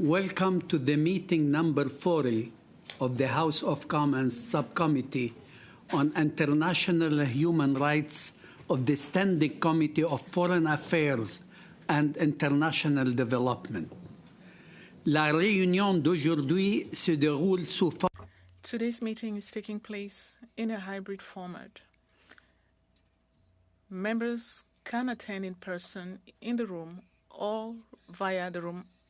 Welcome to the meeting number 40 of the House of Commons Subcommittee on International Human Rights of the Standing Committee of Foreign Affairs and International Development. La réunion d'aujourd'hui se déroule sous forme. Today's meeting is taking place in a hybrid format. Members can attend in person in the room or via the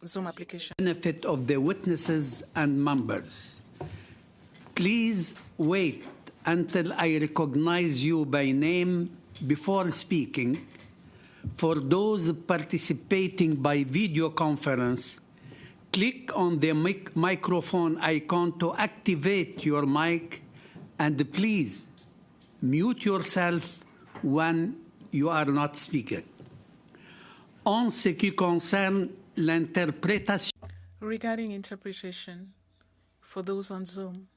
Zoom application. Benefit of the witnesses and members. Please wait until I recognize you by name before speaking. For those participating by video conference, click on the microphone icon to activate your mic, and please mute yourself when you are not speaking. En ce qui concerne l'interprétation. Regarding interpretation, for those on Zoom,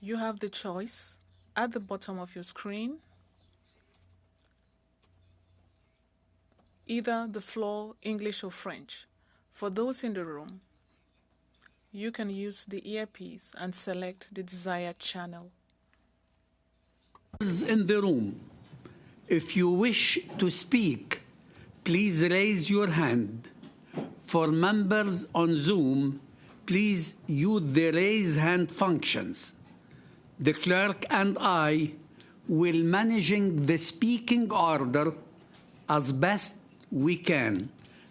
you have the choice at the bottom of your screen, either the floor, English or French. For those in the room, you can use the earpiece and select the desired channel. In the room, if you wish to speak, please raise your hand. For members on Zoom, please use the raise hand functions. The clerk and I will managing the speaking order as best we can,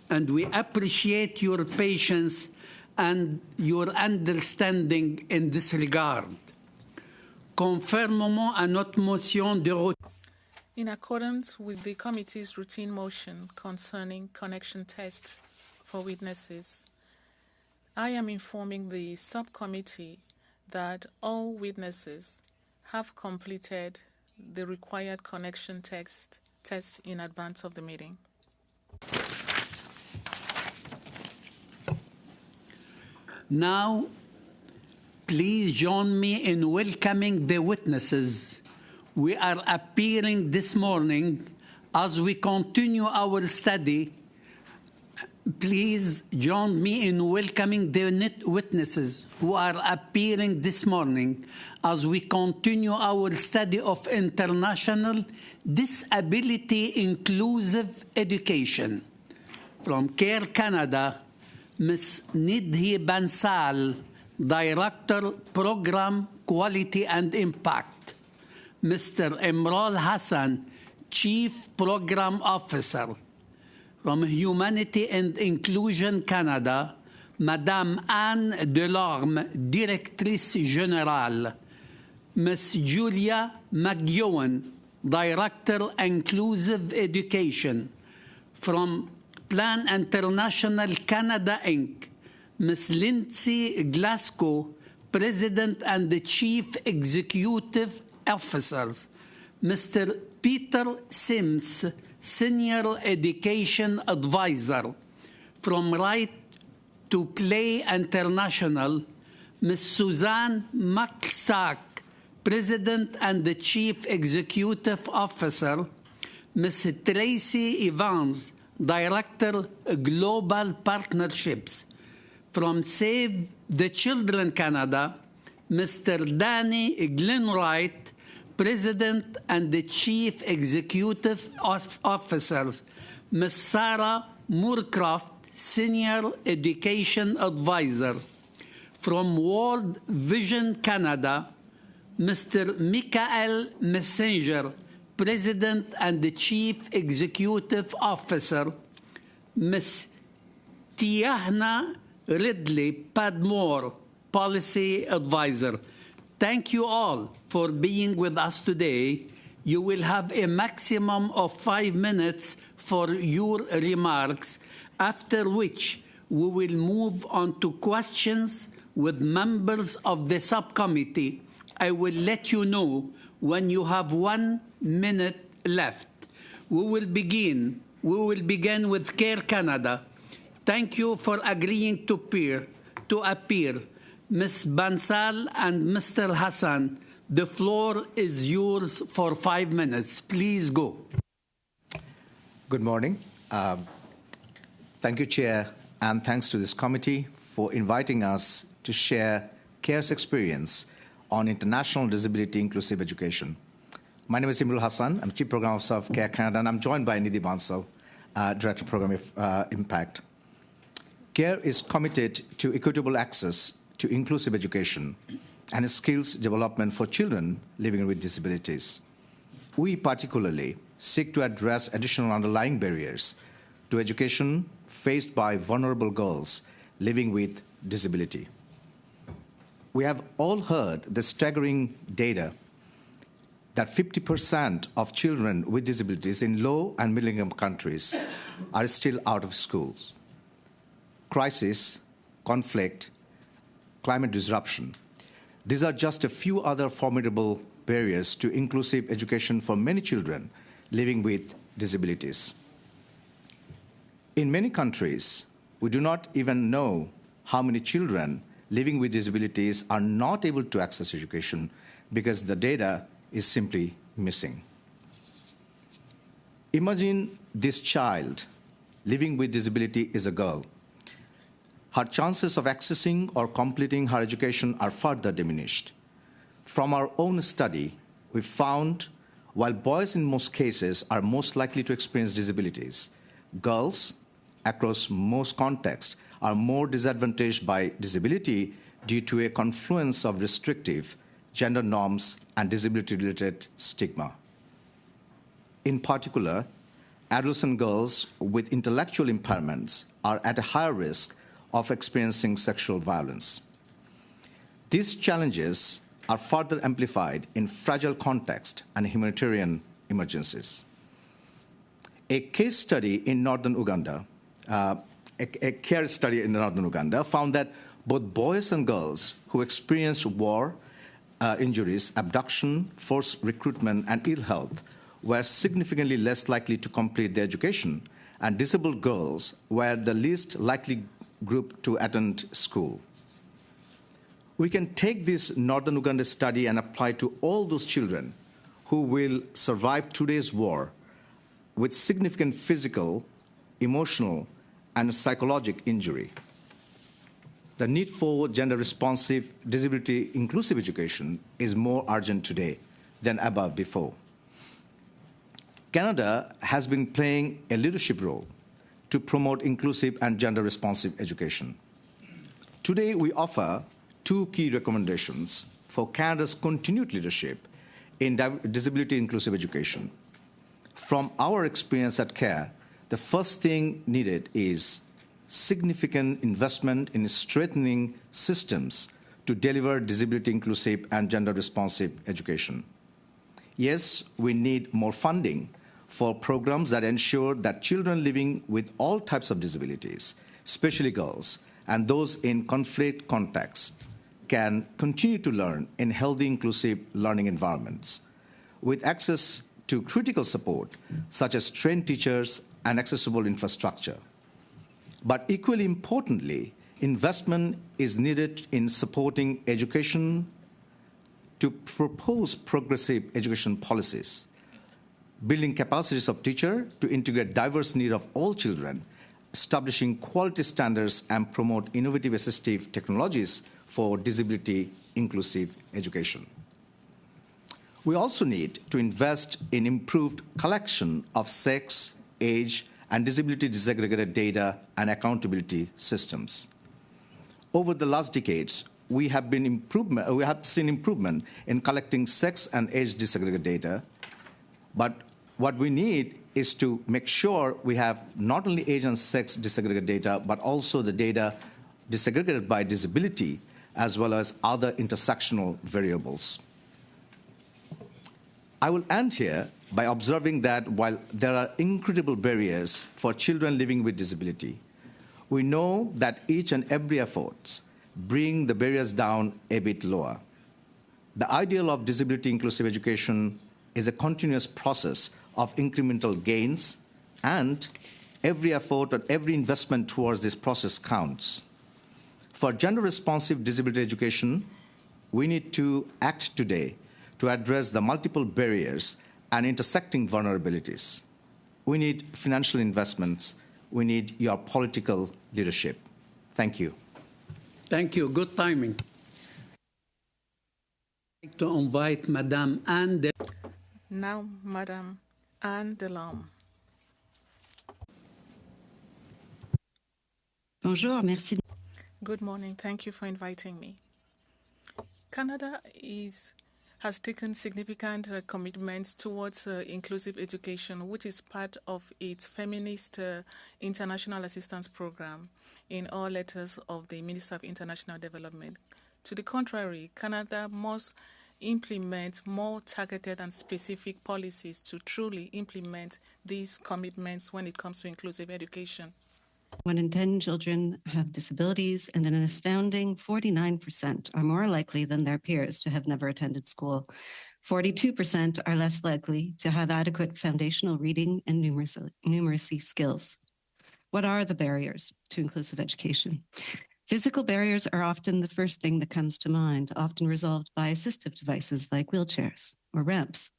and we appreciate your patience and your understanding in this regard. Conformément à notre motion de routine. In accordance with the committee's routine motion concerning connection test for witnesses, I am informing the subcommittee that all witnesses have completed the required connection test in advance of the meeting. Now, please join me in welcoming the witnesses. We are appearing this morning as we continue our study. Please join me in welcoming the witnesses who are appearing this morning as we continue our study of international disability inclusive education. From CARE Canada, Ms. Nidhi Bansal, Director, Program Quality and Impact. Mr. Imral Hassan, Chief Program Officer. From Humanity and Inclusion Canada, Madame Anne Delorme, Directrice Générale. Ms. Julia McGowan, Director, Inclusive Education. From Plan International Canada, Inc., Ms. Lindsay Glasgow, President and the Chief Executive Officers. Mr. Peter Sims, Senior Education Advisor. From Right to Play International, Ms. Suzanne McSack, President and the Chief Executive Officer. Ms. Tracy Evans, Director, Global Partnerships. From Save the Children Canada, Mr. Danny Glenwright, President and the Chief Executive Officer. Ms. Sarah Moorcroft, Senior Education Advisor. From World Vision Canada, Mr. Michael Messenger, President and the Chief Executive Officer. Ms. Tiahna Ridley Padmore, Policy Advisor. Thank you all for being with us today. You will have a maximum of 5 minutes for your remarks, after which we will move on to questions with members of the subcommittee. I will let you know when you have 1 minute left. We will begin with CARE Canada. Thank you for agreeing to appear. Ms. Bansal and Mr. Hassan, the floor is yours for 5 minutes. Please go. Good morning. Thank you, Chair, and thanks to this committee for inviting us to share CARE's experience on international disability inclusive education. My name is Imrul Hassan. I'm Chief Program Officer of CARE Canada, and I'm joined by Nidhi Bansal, Director of Program Impact. CARE is committed to equitable access to inclusive education and skills development for children living with disabilities. We particularly seek to address additional underlying barriers to education faced by vulnerable girls living with disability. We have all heard the staggering data that 50% of children with disabilities in low and middle-income countries are still out of schools. Crisis, conflict, climate disruption. These are just a few other formidable barriers to inclusive education for many children living with disabilities. In many countries, we do not even know how many children living with disabilities are not able to access education because the data is simply missing. Imagine this child living with disability is a girl. Her chances of accessing or completing her education are further diminished. From our own study, we found while boys in most cases are most likely to experience disabilities, girls across most contexts are more disadvantaged by disability due to a confluence of restrictive gender norms and disability-related stigma. In particular, adolescent girls with intellectual impairments are at a higher risk of experiencing sexual violence. These challenges are further amplified in fragile context and humanitarian emergencies. A case study in northern Uganda, a CARE study in northern Uganda found that both boys and girls who experienced war, injuries, abduction, forced recruitment, and ill health were significantly less likely to complete their education, and disabled girls were the least likely group to attend school. We can take this northern Uganda study and apply to all those children who will survive today's war with significant physical, emotional, and psychological injury. The need for gender-responsive, disability-inclusive education is more urgent today than ever before. Canada has been playing a leadership role to promote inclusive and gender-responsive education. Today, we offer two key recommendations for Canada's continued leadership in disability-inclusive education. From our experience at CARE, the first thing needed is significant investment in strengthening systems to deliver disability-inclusive and gender-responsive education. Yes, we need more funding for programs that ensure that children living with all types of disabilities, especially girls, and those in conflict contexts, can continue to learn in healthy, inclusive learning environments with access to critical support, such as trained teachers and accessible infrastructure. But equally importantly, investment is needed in supporting education to propose progressive education policies, building capacities of teachers to integrate diverse needs of all children, establishing quality standards, and promote innovative assistive technologies for disability-inclusive education. We also need to invest in improved collection of sex, age, and disability disaggregated data and accountability systems. Over the last decades, we have seen improvement in collecting sex and age disaggregated data, but what we need is to make sure we have not only age and sex disaggregated data, but also the data disaggregated by disability, as well as other intersectional variables. I will end here by observing that while there are incredible barriers for children living with disability, we know that each and every effort bring the barriers down a bit lower. The ideal of disability-inclusive education is a continuous process of incremental gains, and every effort and every investment towards this process counts. For gender-responsive disability education, we need to act today to address the multiple barriers and intersecting vulnerabilities. We need financial investments, we need your political leadership. Thank you. Thank you. Good timing. I'd like to invite Madame Anne Now, Madam Anne Delorme. Bonjour, merci. Good morning. Thank you for inviting me. Canada has taken significant commitments towards inclusive education, which is part of its feminist international assistance program in all letters of the Minister of International Development. To the contrary, Canada must implement more targeted and specific policies to truly implement these commitments when it comes to inclusive education. 1 in 10 children have disabilities, and an astounding 49% are more likely than their peers to have never attended school. 42% are less likely to have adequate foundational reading and numeracy skills. What are the barriers to inclusive education? Physical barriers are often the first thing that comes to mind, often resolved by assistive devices like wheelchairs or ramps.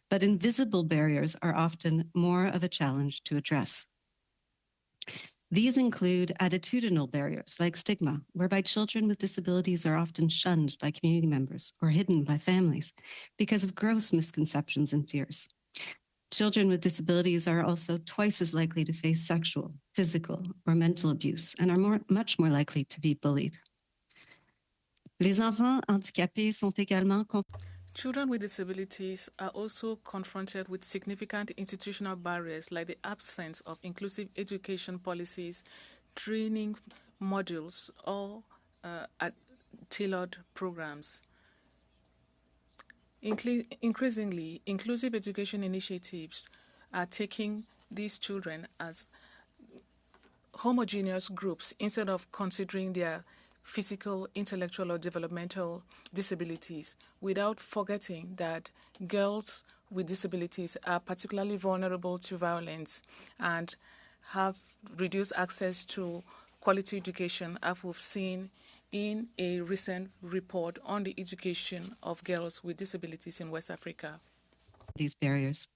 But invisible barriers are often more of a challenge to address. These include attitudinal barriers like stigma, whereby children with disabilities are often shunned by community members or hidden by families because of gross misconceptions and fears. Children with disabilities are also twice as likely to face sexual, physical, or mental abuse and are much more likely to be bullied. Les enfants handicapés sont également Children with disabilities are also confronted with significant institutional barriers like the absence of inclusive education policies, training modules, or tailored programs. Increasingly, inclusive education initiatives are taking these children as homogeneous groups instead of considering their physical, intellectual, or developmental disabilities, without forgetting that girls with disabilities are particularly vulnerable to violence and have reduced access to quality education, as we've seen in a recent report on the education of girls with disabilities in West Africa. These barriers.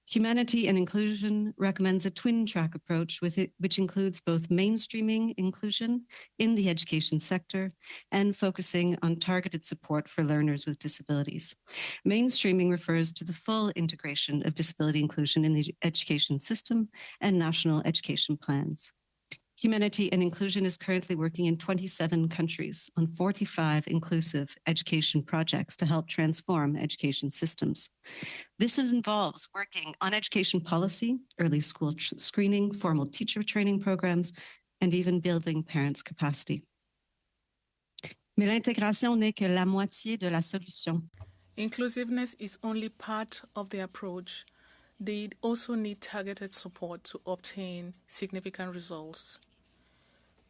Humanity and Inclusion recommends a twin-track approach which includes both mainstreaming inclusion in the education sector and focusing on targeted support for learners with disabilities. Mainstreaming refers to the full integration of disability inclusion in the education system and national education plans. Humanity and Inclusion is currently working in 27 countries on 45 inclusive education projects to help transform education systems. This involves working on education policy, early school screening, formal teacher training programs, and even building parents' capacity. Mais l'intégration n'est que la moitié de la solution. Inclusiveness is only part of the approach. They also need targeted support to obtain significant results.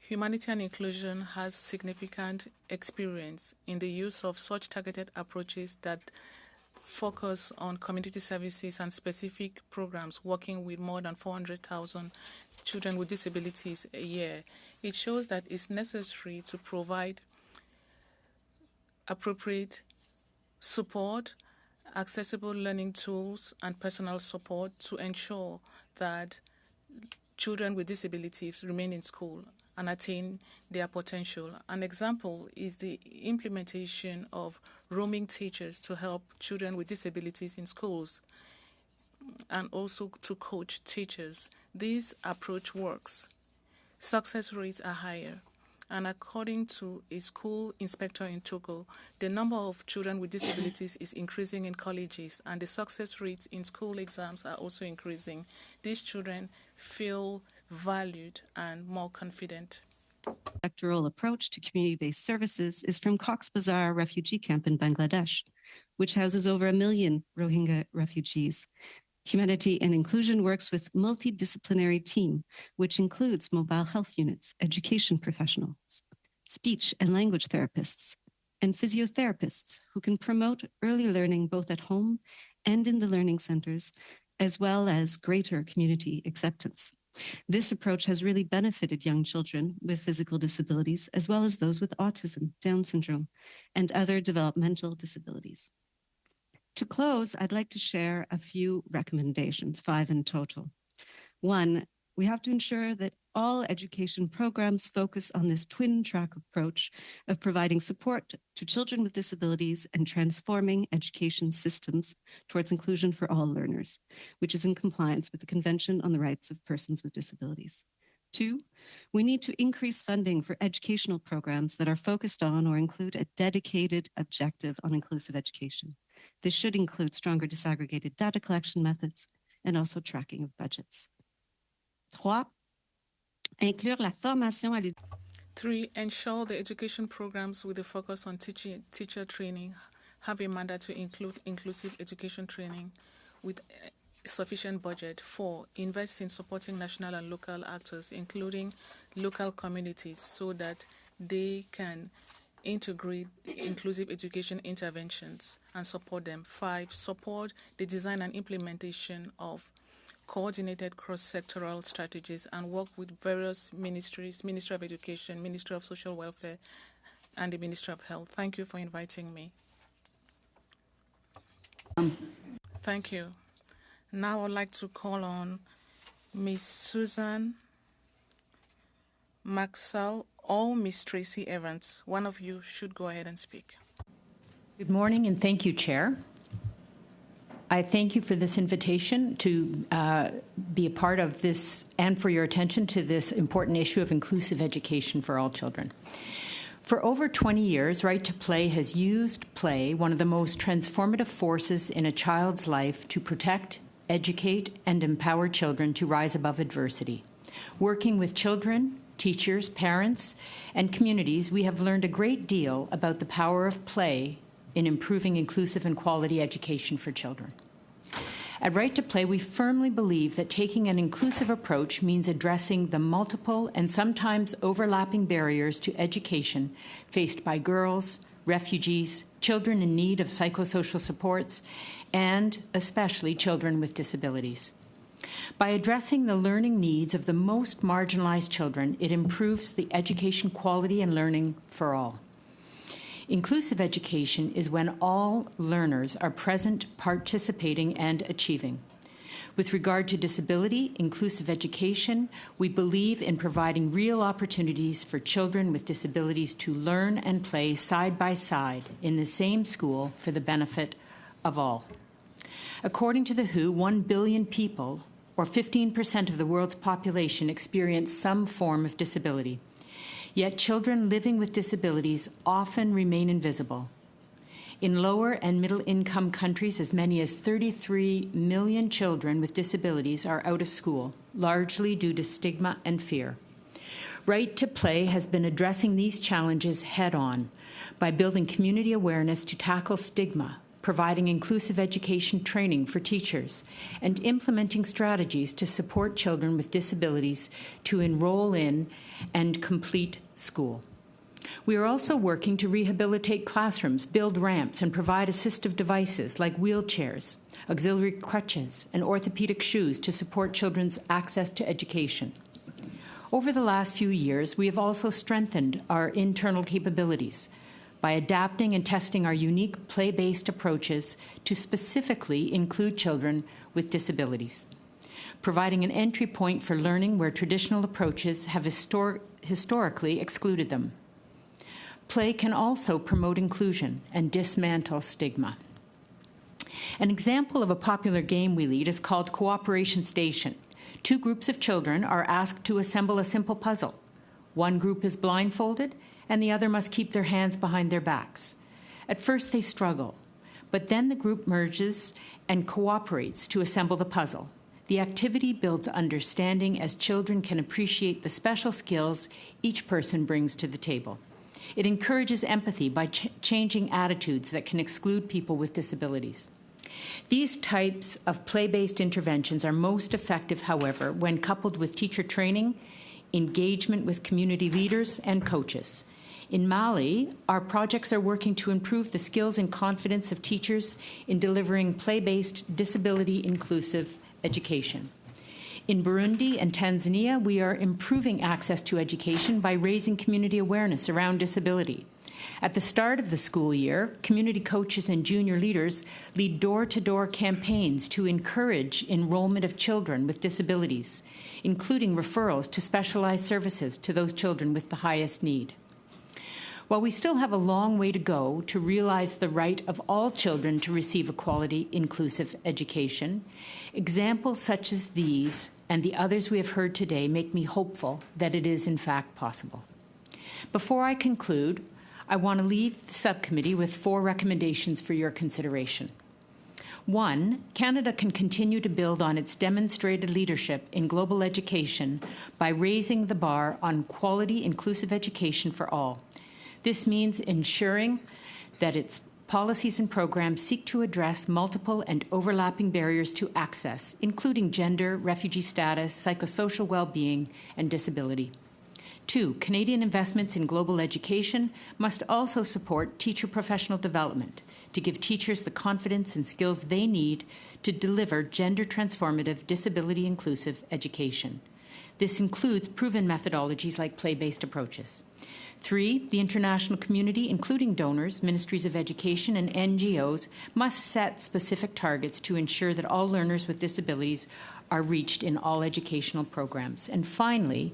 Humanity and Inclusion has significant experience in the use of such targeted approaches that focus on community services and specific programs working with more than 400,000 children with disabilities a year. It shows that it's necessary to provide appropriate support, accessible learning tools, and personal support to ensure that children with disabilities remain in school and attain their potential. An example is the implementation of roaming teachers to help children with disabilities in schools and also to coach teachers. This approach works. Success rates are higher. And according to a school inspector in Togo, the number of children with disabilities is increasing in colleges, and the success rates in school exams are also increasing. These children feel valued and more confident. Sectoral approach to community-based services is from Cox's Bazar refugee camp in Bangladesh, which houses over 1 million Rohingya refugees. Humanity and Inclusion works with multidisciplinary team, which includes mobile health units, education professionals, speech and language therapists, and physiotherapists who can promote early learning both at home and in the learning centers, as well as greater community acceptance. This approach has really benefited young children with physical disabilities, as well as those with autism, Down syndrome, and other developmental disabilities. To close, I'd like to share a few recommendations, 5 in total. 1, We have to ensure that all education programs focus on this twin track approach of providing support to children with disabilities and transforming education systems towards inclusion for all learners, which is in compliance with the Convention on the Rights of Persons with Disabilities. 2, we need to increase funding for educational programs that are focused on or include a dedicated objective on inclusive education. This should include stronger disaggregated data collection methods and also tracking of budgets. 3, inclure la formation à 3, ensure the education programs with a focus on teacher training have a mandate to include inclusive education training with sufficient budget. 4, invest in supporting national and local actors, including local communities, so that they can integrate inclusive education interventions and support them. 5, support the design and implementation of coordinated cross-sectoral strategies and work with various ministries, Ministry of Education, Ministry of Social Welfare, and the Ministry of Health. Thank you for inviting me. Thank you. Now I'd like to call on Ms. Susan Maxwell or Ms. Tracy Evans. One of you should go ahead and speak. Good morning, and thank you, Chair. I thank you for this invitation to be a part of this and for your attention to this important issue of inclusive education for all children. For over 20 years, Right to Play has used play, one of the most transformative forces in a child's life, to protect, educate, and empower children to rise above adversity. Working with children, teachers, parents, and communities, we have learned a great deal about the power of play in improving inclusive and quality education for children. At Right to Play, we firmly believe that taking an inclusive approach means addressing the multiple and sometimes overlapping barriers to education faced by girls, refugees, children in need of psychosocial supports, and especially children with disabilities. By addressing the learning needs of the most marginalized children, it improves the education quality and learning for all. Inclusive education is when all learners are present, participating, and achieving. With regard to disability, inclusive education, we believe in providing real opportunities for children with disabilities to learn and play side by side in the same school for the benefit of all. According to the WHO, 1 billion people, or 15% of the world's population, experience some form of disability. Yet children living with disabilities often remain invisible. In lower and middle-income countries, as many as 33 million children with disabilities are out of school, largely due to stigma and fear. Right to Play has been addressing these challenges head-on by building community awareness to tackle stigma, providing inclusive education training for teachers, and implementing strategies to support children with disabilities to enroll in and complete school. We are also working to rehabilitate classrooms, build ramps, and provide assistive devices like wheelchairs, auxiliary crutches, and orthopedic shoes to support children's access to education. Over the last few years, we have also strengthened our internal capabilities by adapting and testing our unique play-based approaches to specifically include children with disabilities, providing an entry point for learning where traditional approaches have historically excluded them. Play can also promote inclusion and dismantle stigma. An example of a popular game we lead is called Cooperation Station. 2 groups of children are asked to assemble a simple puzzle. One group is blindfolded, and the other must keep their hands behind their backs. At first they struggle, but then the group merges and cooperates to assemble the puzzle. The activity builds understanding as children can appreciate the special skills each person brings to the table. It encourages empathy by changing attitudes that can exclude people with disabilities. These types of play-based interventions are most effective, however, when coupled with teacher training, engagement with community leaders, and coaches. In Mali, our projects are working to improve the skills and confidence of teachers in delivering play-based, disability-inclusive education. In Burundi and Tanzania, we are improving access to education by raising community awareness around disability At the start of the school year, community coaches and junior leaders lead door-to-door campaigns to encourage enrollment of children with disabilities, including referrals to specialized services to those children with the highest need. While we still have a long way to go to realize the right of all children to receive a quality, inclusive education, examples such as these and the others we have heard today make me hopeful that it is in fact possible. Before I conclude, I want to leave the subcommittee with 4 recommendations for your consideration. 1, Canada can continue to build on its demonstrated leadership in global education by raising the bar on quality, inclusive education for all. This means ensuring that its policies and programs seek to address multiple and overlapping barriers to access, including gender, refugee status, psychosocial well-being, and disability. 2, Canadian investments in global education must also support teacher professional development to give teachers the confidence and skills they need to deliver gender-transformative, disability-inclusive education. This includes proven methodologies like play-based approaches. 3, the international community, including donors, ministries of education, and NGOs, must set specific targets to ensure that all learners with disabilities are reached in all educational programs. And finally,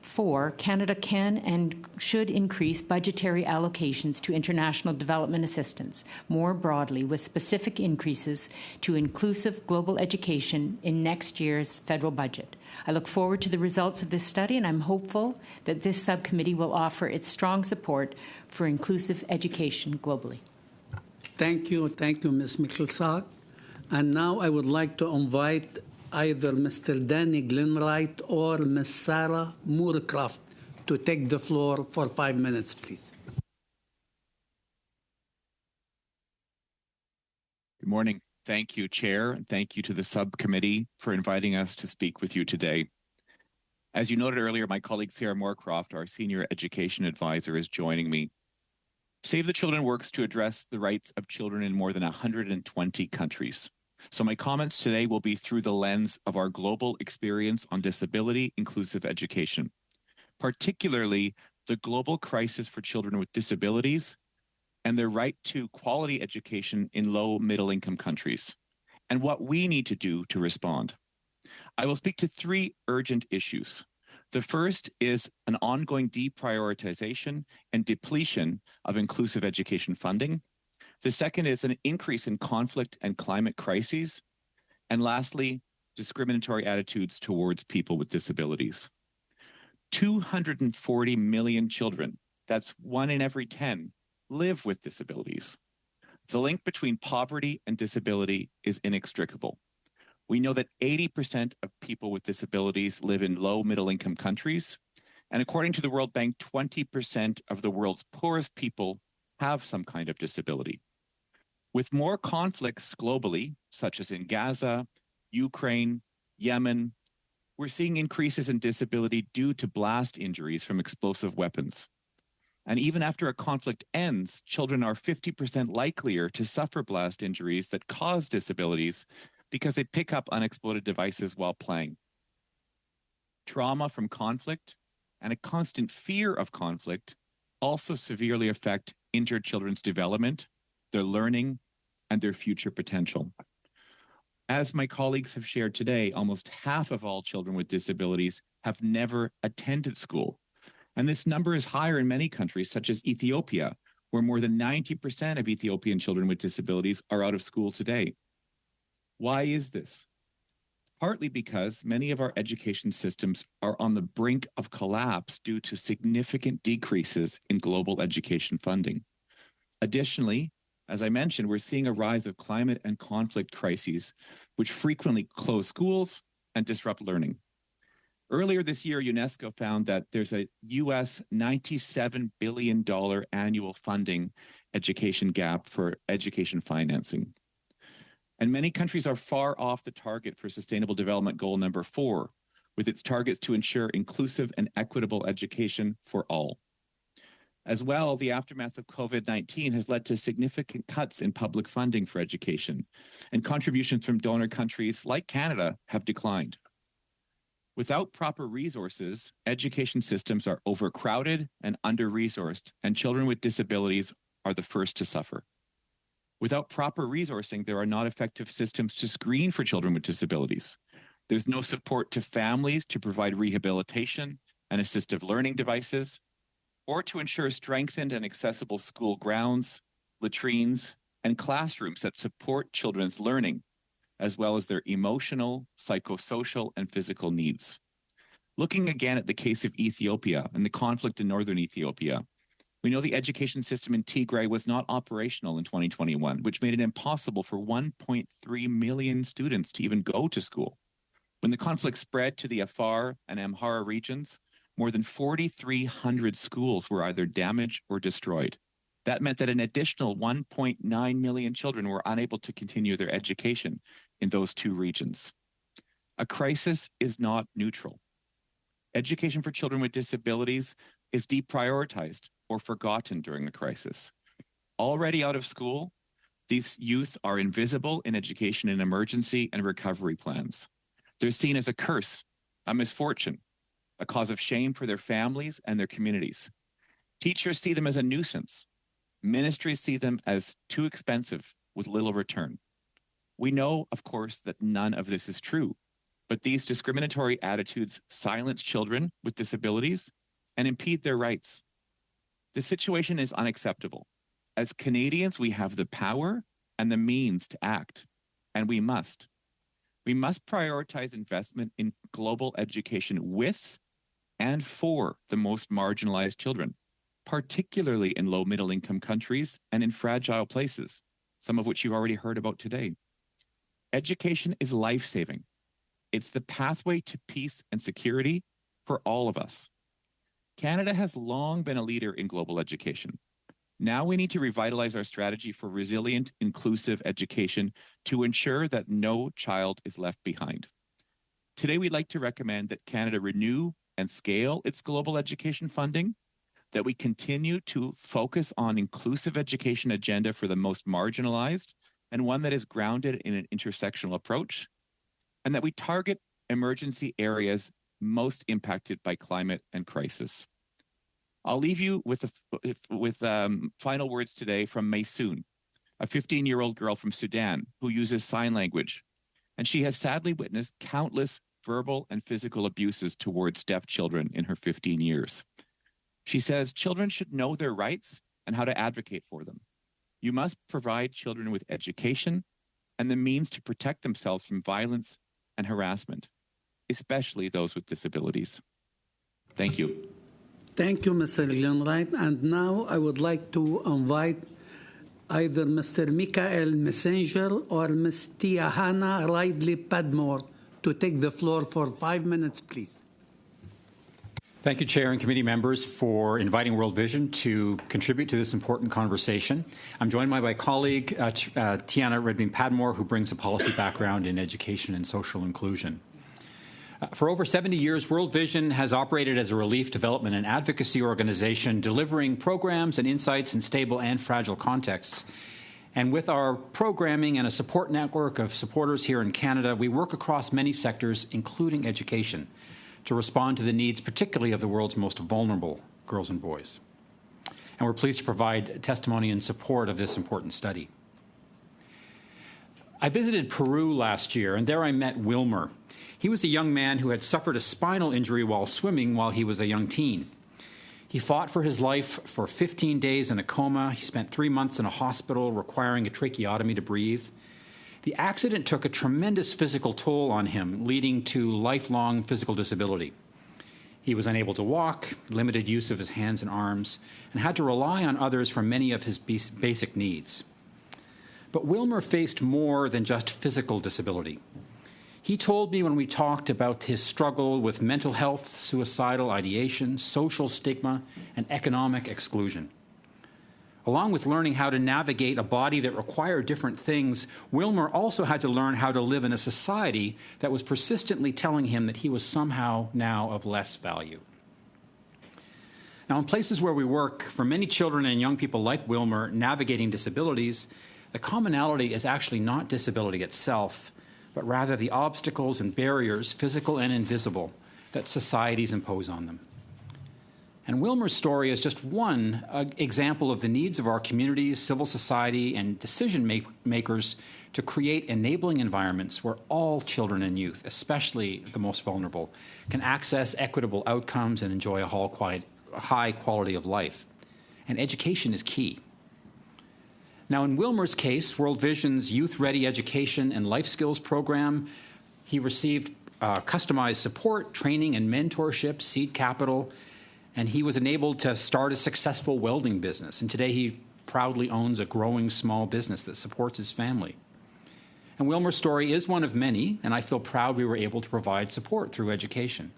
4, Canada can and should increase budgetary allocations to international development assistance more broadly, with specific increases to inclusive global education in next year's federal budget. I look forward to the results of this study, and I'm hopeful that this subcommittee will offer its strong support for inclusive education globally. Thank you, Ms. Michelsack. And now I would like to invite either Mr. Danny Glenwright or Ms. Sarah Moorcroft to take the floor for 5 minutes, please. Good morning. Thank you, Chair, and thank you to the subcommittee for inviting us to speak with you today. As you noted earlier, my colleague Sarah Moorcroft, our Senior Education Advisor, is joining me. Save the Children works to address the rights of children in more than 120 countries. So my comments today will be through the lens of our global experience on disability inclusive education, particularly the global crisis for children with disabilities and their right to quality education in low middle income countries, and what we need to do to respond. I will speak to 3 urgent issues. The first is an ongoing deprioritization and depletion of inclusive education funding. The second is an increase in conflict and climate crises. And lastly, discriminatory attitudes towards people with disabilities. 240 million children, that's 1 in every 10, live with disabilities. The link between poverty and disability is inextricable. We know that 80% of people with disabilities live in low middle income countries. And according to the World Bank, 20% of the world's poorest people have some kind of disability. With more conflicts globally, such as in Gaza, Ukraine, Yemen, we're seeing increases in disability due to blast injuries from explosive weapons. And even after a conflict ends, children are 50% likelier to suffer blast injuries that cause disabilities because they pick up unexploded devices while playing. Trauma from conflict and a constant fear of conflict also severely affect injured children's development, their learning, and their future potential. As my colleagues have shared today, almost half of all children with disabilities have never attended school. And this number is higher in many countries, such as Ethiopia, where more than 90% of Ethiopian children with disabilities are out of school today. Why is this? Partly because many of our education systems are on the brink of collapse due to significant decreases in global education funding. Additionally, as I mentioned, we're seeing a rise of climate and conflict crises, which frequently close schools and disrupt learning. Earlier this year, UNESCO found that there's a US $97 billion annual funding education gap for education financing. And many countries are far off the target for Sustainable Development Goal number 4, with its targets to ensure inclusive and equitable education for all. As well, the aftermath of COVID-19 has led to significant cuts in public funding for education, and contributions from donor countries like Canada have declined. Without proper resources, education systems are overcrowded and under-resourced, and children with disabilities are the first to suffer. Without proper resourcing, there are not effective systems to screen for children with disabilities. There's no support to families to provide rehabilitation and assistive learning devices, or to ensure strengthened and accessible school grounds, latrines, and classrooms that support children's learning, as well as their emotional, psychosocial, and physical needs. Looking again at the case of Ethiopia and the conflict in northern Ethiopia, we know the education system in Tigray was not operational in 2021, which made it impossible for 1.3 million students to even go to school. When the conflict spread to the Afar and Amhara regions, more than 4,300 schools were either damaged or destroyed. That meant that an additional 1.9 million children were unable to continue their education in those two regions. A crisis is not neutral. Education for children with disabilities is deprioritized or forgotten during the crisis. Already out of school, these youth are invisible in education and emergency and recovery plans. They're seen as a curse, a misfortune, a cause of shame for their families and their communities. Teachers see them as a nuisance. Ministries see them as too expensive with little return. We know, of course, that none of this is true, but these discriminatory attitudes silence children with disabilities and impede their rights. The situation is unacceptable. As Canadians, we have the power and the means to act, and we must. We must prioritize investment in global education with and for the most marginalized children, particularly in low middle income countries and in fragile places, some of which you've already heard about today. Education is life-saving. It's the pathway to peace and security for all of us. Canada has long been a leader in global education. Now we need to revitalize our strategy for resilient, inclusive education to ensure that no child is left behind. Today, we'd like to recommend that Canada renew and scale its global education funding, that we continue to focus on inclusive education agenda for the most marginalized and one that is grounded in an intersectional approach, and that we target emergency areas most impacted by climate and crisis. I'll leave you with final words today from Maysoon, a 15-year-old girl from Sudan who uses sign language, and she has sadly witnessed countless verbal and physical abuses towards deaf children in her 15 years. She says children should know their rights and how to advocate for them. You must provide children with education and the means to protect themselves from violence and harassment, especially those with disabilities. Thank you. Thank you, Mr. Glenwright. And now I would like to invite either Mr. Michael Messenger or Ms. Tiahana Ridley-Padmore to take the floor for 5 minutes, please. Thank you, Chair and committee members, for inviting World Vision to contribute to this important conversation. I'm joined by my colleague, Tiahana Ridley-Padmore, who brings a policy background in education and social inclusion. For over 70 years, World Vision has operated as a relief, development, and advocacy organization, delivering programs and insights in stable and fragile contexts. And with our programming and a support network of supporters here in Canada, we work across many sectors, including education, to respond to the needs, particularly of the world's most vulnerable girls and boys. And we're pleased to provide testimony in support of this important study. I visited Peru last year, and there I met Wilmer. He was a young man who had suffered a spinal injury while swimming while he was a young teen. He fought for his life for 15 days in a coma. He spent 3 months in a hospital requiring a tracheotomy to breathe. The accident took a tremendous physical toll on him, leading to lifelong physical disability. He was unable to walk, limited use of his hands and arms, and had to rely on others for many of his basic needs. But Wilmer faced more than just physical disability. He told me when we talked about his struggle with mental health, suicidal ideation, social stigma, and economic exclusion. Along with learning how to navigate a body that required different things, Wilmer also had to learn how to live in a society that was persistently telling him that he was somehow now of less value. Now, in places where we work, for many children and young people like Wilmer navigating disabilities, the commonality is actually not disability itself, but rather the obstacles and barriers, physical and invisible, that societies impose on them. And Wilmer's story is just one example of the needs of our communities, civil society, and decision makers to create enabling environments where all children and youth, especially the most vulnerable, can access equitable outcomes and enjoy a high quality of life. And education is key. Now, in Wilmer's case, World Vision's Youth Ready Education and Life Skills program, he received customized support, training, and mentorship, seed capital, and he was enabled to start a successful welding business. And today he proudly owns a growing small business that supports his family. And Wilmer's story is one of many, and I feel proud we were able to provide support through education.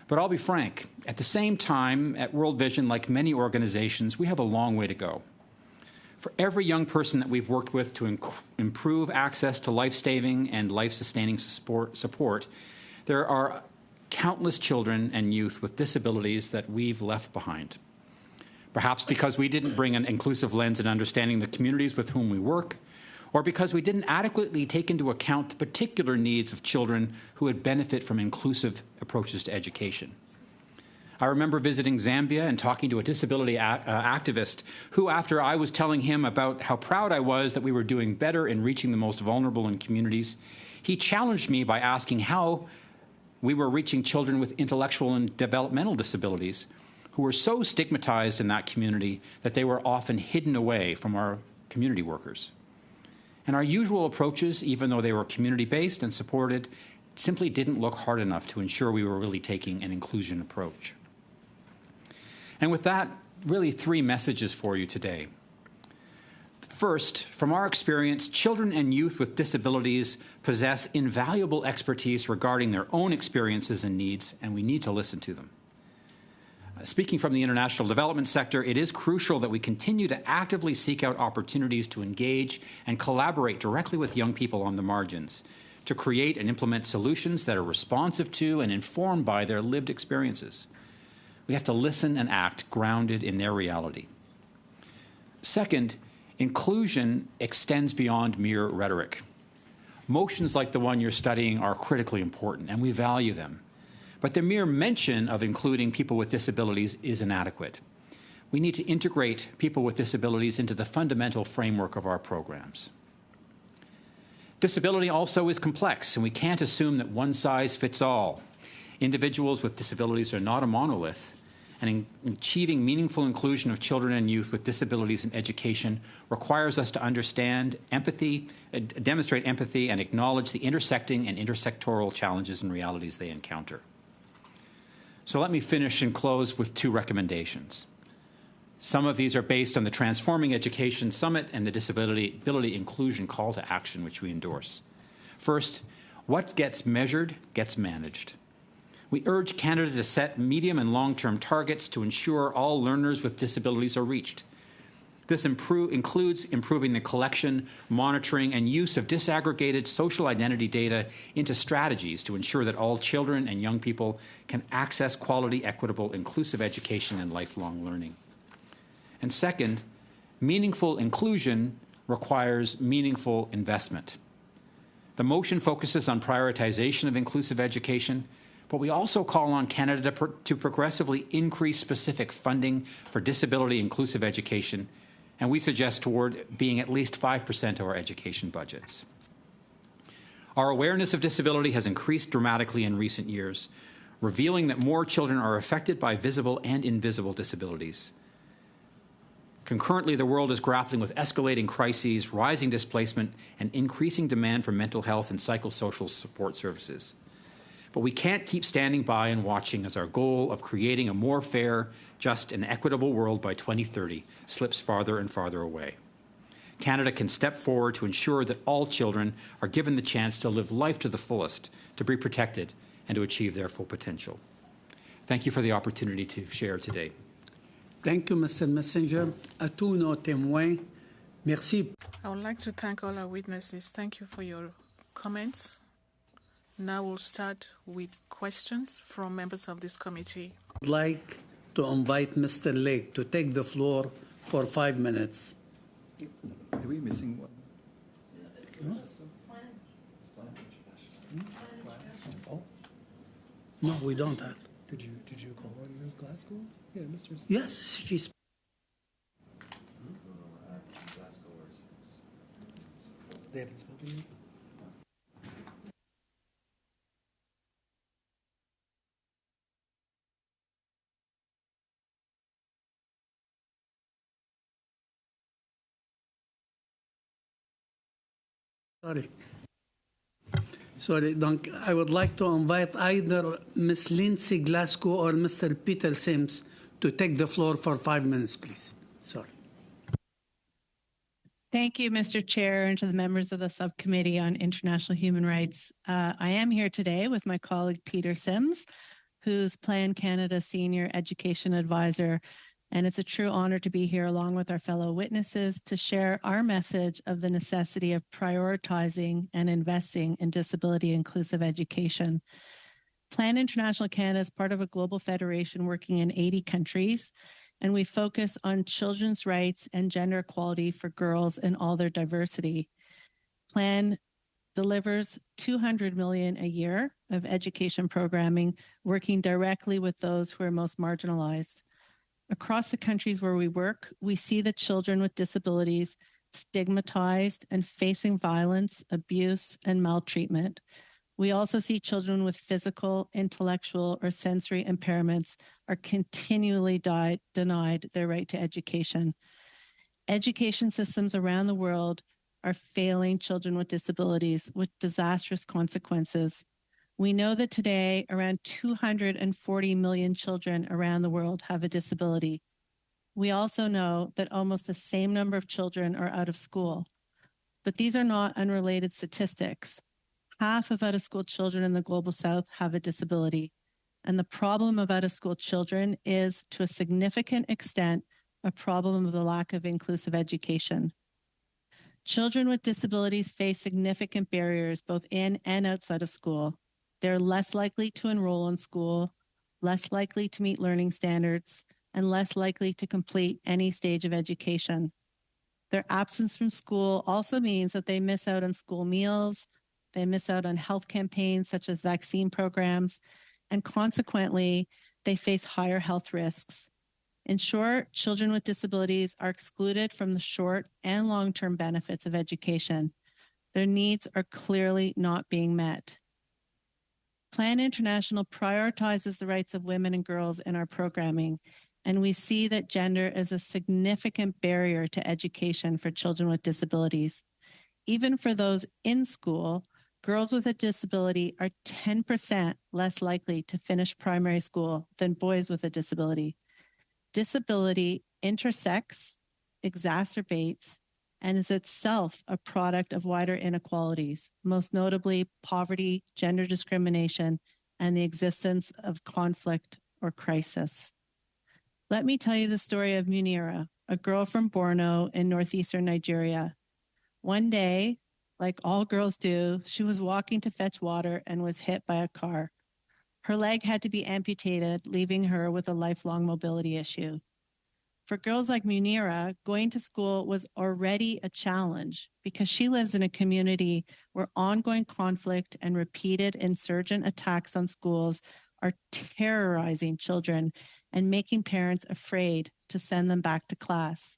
But I'll be frank, at the same time, at World Vision, like many organizations, we have a long way to go. For every young person that we've worked with to improve access to life-saving and life-sustaining support, there are countless children and youth with disabilities that we've left behind. Perhaps because we didn't bring an inclusive lens in understanding the communities with whom we work, or because we didn't adequately take into account the particular needs of children who would benefit from inclusive approaches to education. I remember visiting Zambia and talking to a disability activist who, after I was telling him about how proud I was that we were doing better in reaching the most vulnerable in communities, he challenged me by asking how we were reaching children with intellectual and developmental disabilities who were so stigmatized in that community that they were often hidden away from our community workers. And our usual approaches, even though they were community-based and supported, simply didn't look hard enough to ensure we were really taking an inclusion approach. And with that, really 3 messages for you today. First, from our experience, children and youth with disabilities possess invaluable expertise regarding their own experiences and needs, and we need to listen to them. Speaking from the international development sector, it is crucial that we continue to actively seek out opportunities to engage and collaborate directly with young people on the margins, to create and implement solutions that are responsive to and informed by their lived experiences. We have to listen and act grounded in their reality. Second, inclusion extends beyond mere rhetoric. Motions like the one you're studying are critically important, and we value them. But the mere mention of including people with disabilities is inadequate. We need to integrate people with disabilities into the fundamental framework of our programs. Disability also is complex, and we can't assume that one size fits all. Individuals with disabilities are not a monolith, and in achieving meaningful inclusion of children and youth with disabilities in education requires us to understand empathy, demonstrate empathy, and acknowledge the intersecting and intersectoral challenges and realities they encounter. So let me finish and close with 2 recommendations. Some of these are based on the Transforming Education Summit and the Disability Inclusion Call to Action, which we endorse. First, what gets measured gets managed. We urge Canada to set medium and long-term targets to ensure all learners with disabilities are reached. This includes improving the collection, monitoring, and use of disaggregated social identity data into strategies to ensure that all children and young people can access quality, equitable, inclusive education and lifelong learning. And second, meaningful inclusion requires meaningful investment. The motion focuses on prioritization of inclusive education, but we also call on Canada to progressively increase specific funding for disability inclusive education, and we suggest toward being at least 5% of our education budgets. Our awareness of disability has increased dramatically in recent years, revealing that more children are affected by visible and invisible disabilities. Concurrently, the world is grappling with escalating crises, rising displacement, and increasing demand for mental health and psychosocial support services. But we can't keep standing by and watching as our goal of creating a more fair, just, and equitable world by 2030 slips farther and farther away. Canada can step forward to ensure that all children are given the chance to live life to the fullest, to be protected, and to achieve their full potential. Thank you for the opportunity to share today. Thank you, Mr. Messenger. À tous nos témoins, merci. I would like to thank all our witnesses. Thank you for your comments. Now we'll start with questions from members of this committee. I'd like to invite Mr. Lake to take the floor for 5 minutes. Are we missing one? No, we don't have. Did you call on Ms. Glasgow? Yeah, Mr. Yes, she's. They haven't spoken yet? Sorry, donc I would like to invite either Ms. Lindsay Glasgow or Mr. Peter Sims to take the floor for 5 minutes, please. Sorry. Thank you, Mr. Chair, and to the members of the Subcommittee on International Human Rights. I am here today with my colleague Peter Sims, who's Plan Canada Senior Education Advisor, and it's a true honor to be here along with our fellow witnesses to share our message of the necessity of prioritizing and investing in disability inclusive education. Plan International Canada is part of a global federation working in 80 countries, and we focus on children's rights and gender equality for girls in all their diversity. Plan delivers $200 million a year of education programming, working directly with those who are most marginalized. Across the countries where we work, we see that children with disabilities stigmatized and facing violence, abuse, and maltreatment. We also see children with physical, intellectual, or sensory impairments are continually denied their right to education. Education systems around the world are failing children with disabilities with disastrous consequences. We know that today around 240 million children around the world have a disability. We also know that almost the same number of children are out of school. But these are not unrelated statistics. Half of out-of-school children in the Global South have a disability. And the problem of out-of-school children is, to a significant extent, a problem of the lack of inclusive education. Children with disabilities face significant barriers both in and outside of school. They're less likely to enroll in school, less likely to meet learning standards, and less likely to complete any stage of education. Their absence from school also means that they miss out on school meals, they miss out on health campaigns such as vaccine programs, and consequently, they face higher health risks. In short, children with disabilities are excluded from the short and long-term benefits of education. Their needs are clearly not being met. Plan International prioritizes the rights of women and girls in our programming, and we see that gender is a significant barrier to education for children with disabilities. Even for those in school, girls with a disability are 10% less likely to finish primary school than boys with a disability. Disability intersects, exacerbates, and is itself a product of wider inequalities, most notably poverty, gender discrimination, and the existence of conflict or crisis. Let me tell you the story of Munira, a girl from Borno in northeastern Nigeria. One day, like all girls do, she was walking to fetch water and was hit by a car. Her leg had to be amputated, leaving her with a lifelong mobility issue. For girls like Munira, going to school was already a challenge because she lives in a community where ongoing conflict and repeated insurgent attacks on schools are terrorizing children and making parents afraid to send them back to class.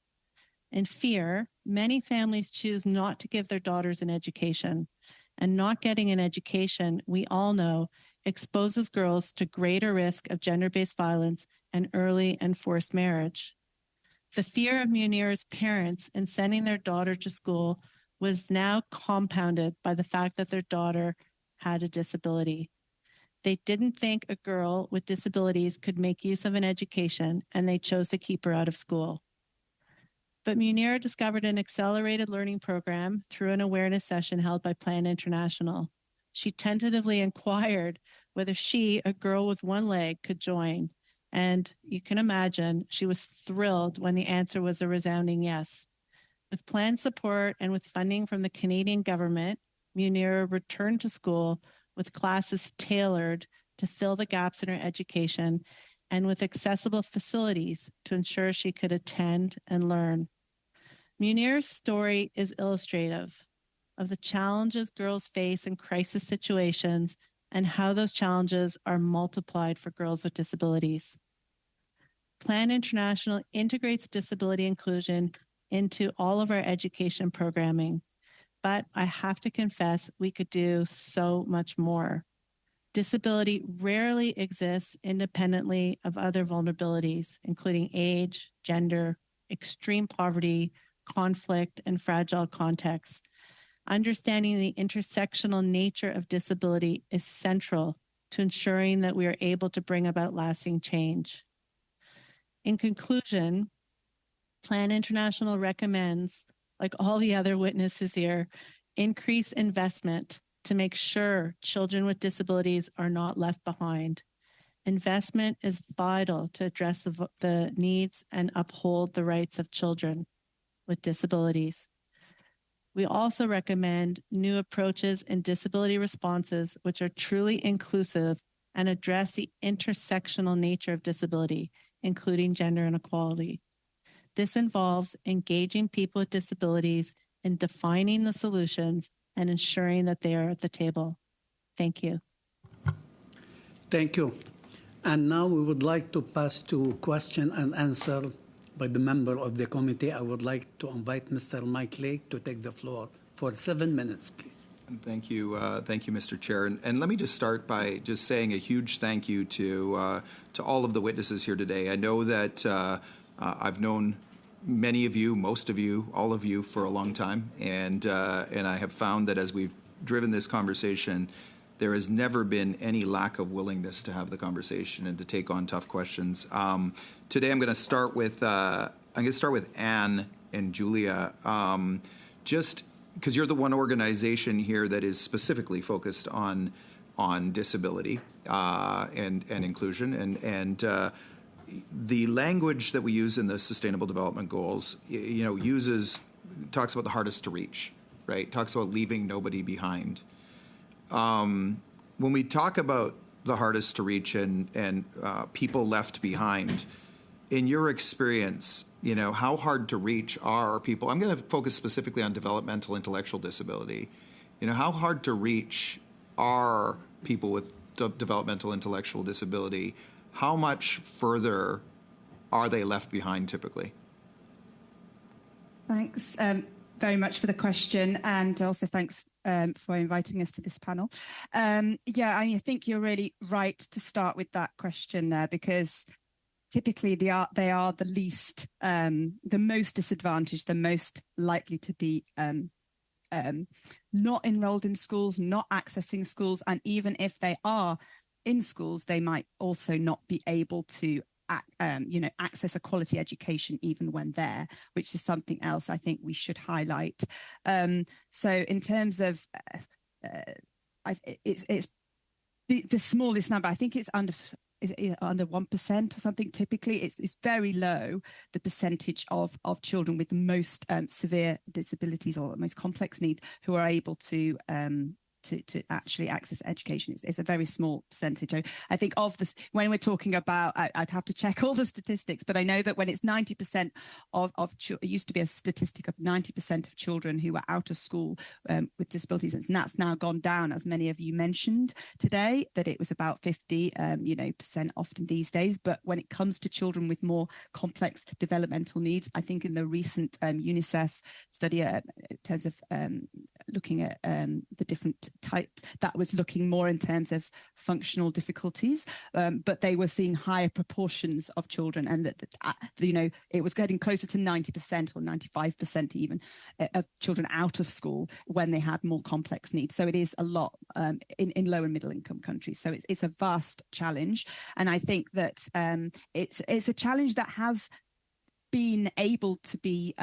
In fear, many families choose not to give their daughters an education. And not getting an education, we all know, exposes girls to greater risk of gender-based violence and early and forced marriage. The fear of Munira's parents in sending their daughter to school was now compounded by the fact that their daughter had a disability. They didn't think a girl with disabilities could make use of an education, and they chose to keep her out of school. But Munira discovered an accelerated learning program through an awareness session held by Plan International. She tentatively inquired whether she, a girl with one leg, could join. And you can imagine she was thrilled when the answer was a resounding yes. With Plan support and with funding from the Canadian government, Munira returned to school with classes tailored to fill the gaps in her education and with accessible facilities to ensure she could attend and learn. Munira's story is illustrative of the challenges girls face in crisis situations and how those challenges are multiplied for girls with disabilities. Plan International integrates disability inclusion into all of our education programming, but I have to confess we could do so much more. Disability rarely exists independently of other vulnerabilities, including age, gender, extreme poverty, conflict, and fragile contexts. Understanding the intersectional nature of disability is central to ensuring that we are able to bring about lasting change. In conclusion, Plan International recommends, like all the other witnesses here, increase investment to make sure children with disabilities are not left behind. Investment is vital to address the needs and uphold the rights of children with disabilities. We also recommend new approaches in disability responses, which are truly inclusive and address the intersectional nature of disability, including gender inequality. This involves engaging people with disabilities in defining the solutions and ensuring that they are at the table. Thank you. Thank you. And now we would like to pass to question and answer by the member of the committee. I would like to invite Mr. Mike Lake to take the floor for 7 minutes, please. Thank you, Mr. Chair. And let me just start by just saying a huge thank you to all of the witnesses here today. I know that I've known many of you, most of you, all of you for a long time, and I have found that as we've driven this conversation, there has never been any lack of willingness to have the conversation and to take on tough questions. Today, I'm going to start with Anne and Julia, just because you're the one organization here that is specifically focused on disability and inclusion, and the language that we use in the Sustainable Development Goals, talks about the hardest to reach, right? Talks about leaving nobody behind. When we talk about the hardest to reach and people left behind, in your experience, how hard to reach are people? I'm going to focus specifically on developmental intellectual disability. How hard to reach are people with developmental intellectual disability? How much further are they left behind typically? Thanks very much for the question, and also thanks for inviting us to this panel. I think you're really right to start with that question there, because typically they are the least, the most disadvantaged, the most likely to be not enrolled in schools, not accessing schools, and even if they are in schools, they might also not be able to access a quality education even when there, which is something else I think we should highlight. So in terms of, it's the smallest number. I think it's under 1% or something. Typically, it's very low, the percentage of children with the most severe disabilities or most complex needs who are able to actually access education. It's a very small percentage. I think of this, when we're talking about, I'd have to check all the statistics, but I know that when it's 90% it used to be a statistic of 90% of children who were out of school with disabilities, and that's now gone down, as many of you mentioned today, that it was about 50% often these days. But when it comes to children with more complex developmental needs, I think in the recent UNICEF study in terms of looking at the different types, that was looking more in terms of functional difficulties, but they were seeing higher proportions of children, and that it was getting closer to 90% or 95% even of children out of school when they had more complex needs. So it is a lot in low and middle income countries. So it's a vast challenge, and I think that it's a challenge that has been able to be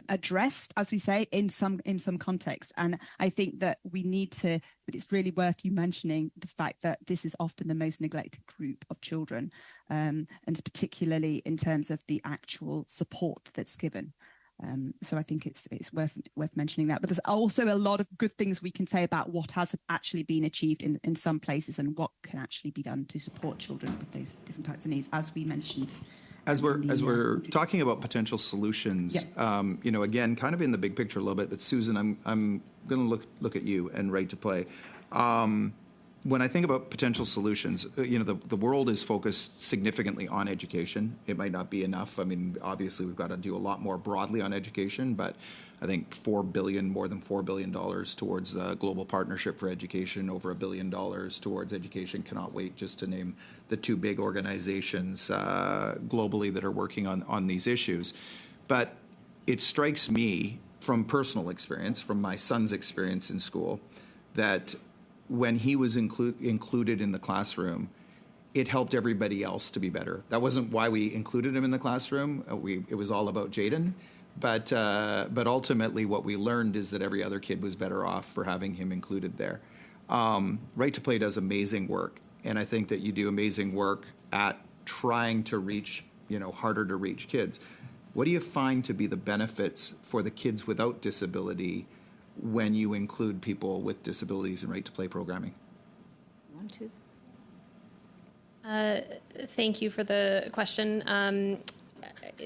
addressed, as we say, in some contexts. And I think that we need to, but it's really worth you mentioning the fact that this is often the most neglected group of children, and particularly in terms of the actual support that's given. So I think it's worth mentioning that. But there's also a lot of good things we can say about what has actually been achieved in some places and what can actually be done to support children with those different types of needs, as we mentioned. As we're talking about potential solutions, again, kind of in the big picture a little bit, but Susan, I'm going to look at you and right to play. When I think about potential solutions, the world is focused significantly on education. It might not be enough. I mean, obviously, we've got to do a lot more broadly on education, but I think more than $4 billion towards the Global Partnership for Education, over $1 billion towards Education Cannot Wait, just to name the two big organizations globally that are working on these issues. But it strikes me from personal experience, from my son's experience in school, that when he was included in the classroom, it helped everybody else to be better. That wasn't why we included him in the classroom. It was all about Jaden. But ultimately what we learned is that every other kid was better off for having him included there. Right to Play does amazing work. And I think that you do amazing work at trying to reach, harder to reach kids. What do you find to be the benefits for the kids without disability when you include people with disabilities in Right to Play programming? Thank you for the question.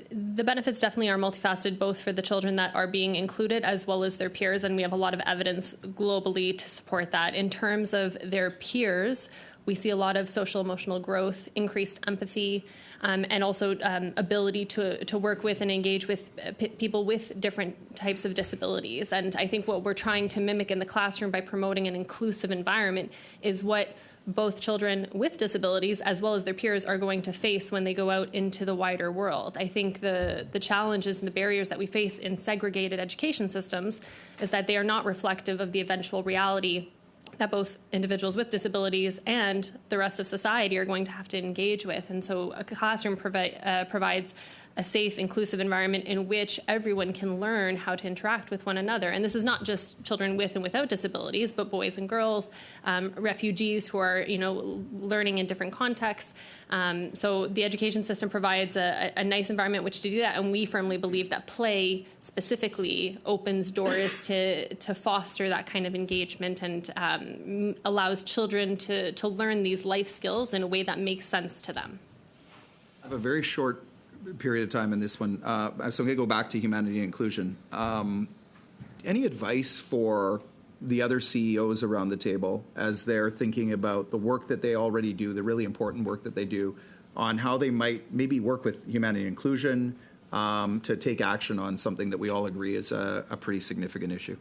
The benefits definitely are multifaceted, both for the children that are being included as well as their peers, and we have a lot of evidence globally to support that. In terms of their peers, we see a lot of social emotional growth, increased empathy, and also ability to work with and engage with people with different types of disabilities. And I think what we're trying to mimic in the classroom by promoting an inclusive environment is what both children with disabilities as well as their peers are going to face when they go out into the wider world. I think the challenges and the barriers that we face in segregated education systems is that they are not reflective of the eventual reality that both individuals with disabilities and the rest of society are going to have to engage with. And so a classroom provides a safe, inclusive environment in which everyone can learn how to interact with one another. And this is not just children with and without disabilities, but boys and girls, refugees who are, learning in different contexts. So the education system provides a nice environment in which to do that. And we firmly believe that play specifically opens doors to foster that kind of engagement and allows children to learn these life skills in a way that makes sense to them. I have a very short period of time in this one. So I'm going to go back to humanity and inclusion. Any advice for the other CEOs around the table as they're thinking about the work that they already do, the really important work that they do, on how they might maybe work with humanity and inclusion to take action on something that we all agree is a pretty significant issue?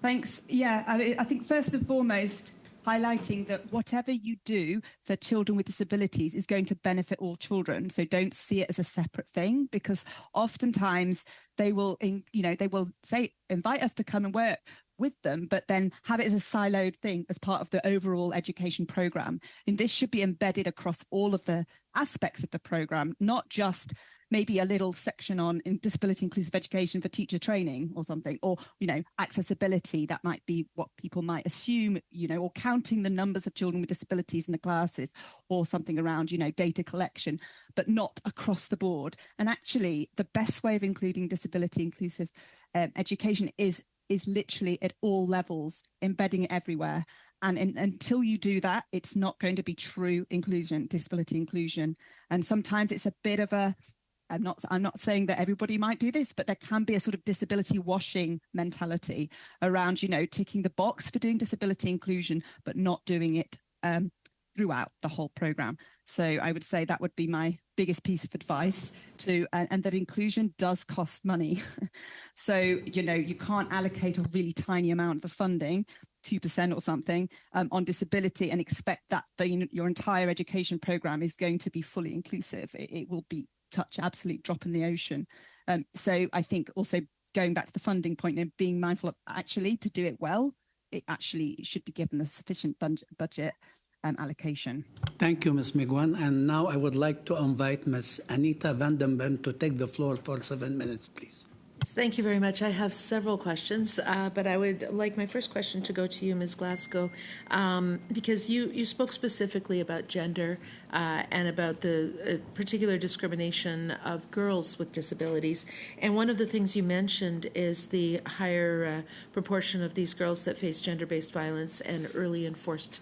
Thanks. Yeah, I think first and foremost, highlighting that whatever you do for children with disabilities is going to benefit all children. So don't see it as a separate thing, because oftentimes they will, they will say, invite us to come and work with them, but then have it as a siloed thing as part of the overall education program. And this should be embedded across all of the aspects of the program, not just maybe a little section on disability inclusive education for teacher training or something, or, accessibility. That might be what people might assume, or counting the numbers of children with disabilities in the classes, or something around, data collection, but not across the board. And actually, the best way of including disability inclusive education is literally at all levels, embedding it everywhere. And until you do that, it's not going to be true inclusion, disability inclusion. And sometimes it's a bit of a, I'm not saying that everybody might do this, but there can be a sort of disability washing mentality around, ticking the box for doing disability inclusion, but not doing it throughout the whole program. So I would say that would be my biggest piece of advice and that inclusion does cost money. So, you can't allocate a really tiny amount of funding, 2% or something, on disability and expect that your entire education program is going to be fully inclusive. It will be absolute drop in the ocean. So I think also going back to the funding point and being mindful of actually to do it well, it actually should be given a sufficient budget allocation. Thank you, Ms. Migwan. And now I would like to invite Ms. Anita van den Ven to take the floor for 7 minutes, please. Thank you very much. I have several questions, but I would like my first question to go to you, Ms. Glasgow, because you spoke specifically about gender and about the particular discrimination of girls with disabilities. And one of the things you mentioned is the higher proportion of these girls that face gender-based violence and early enforced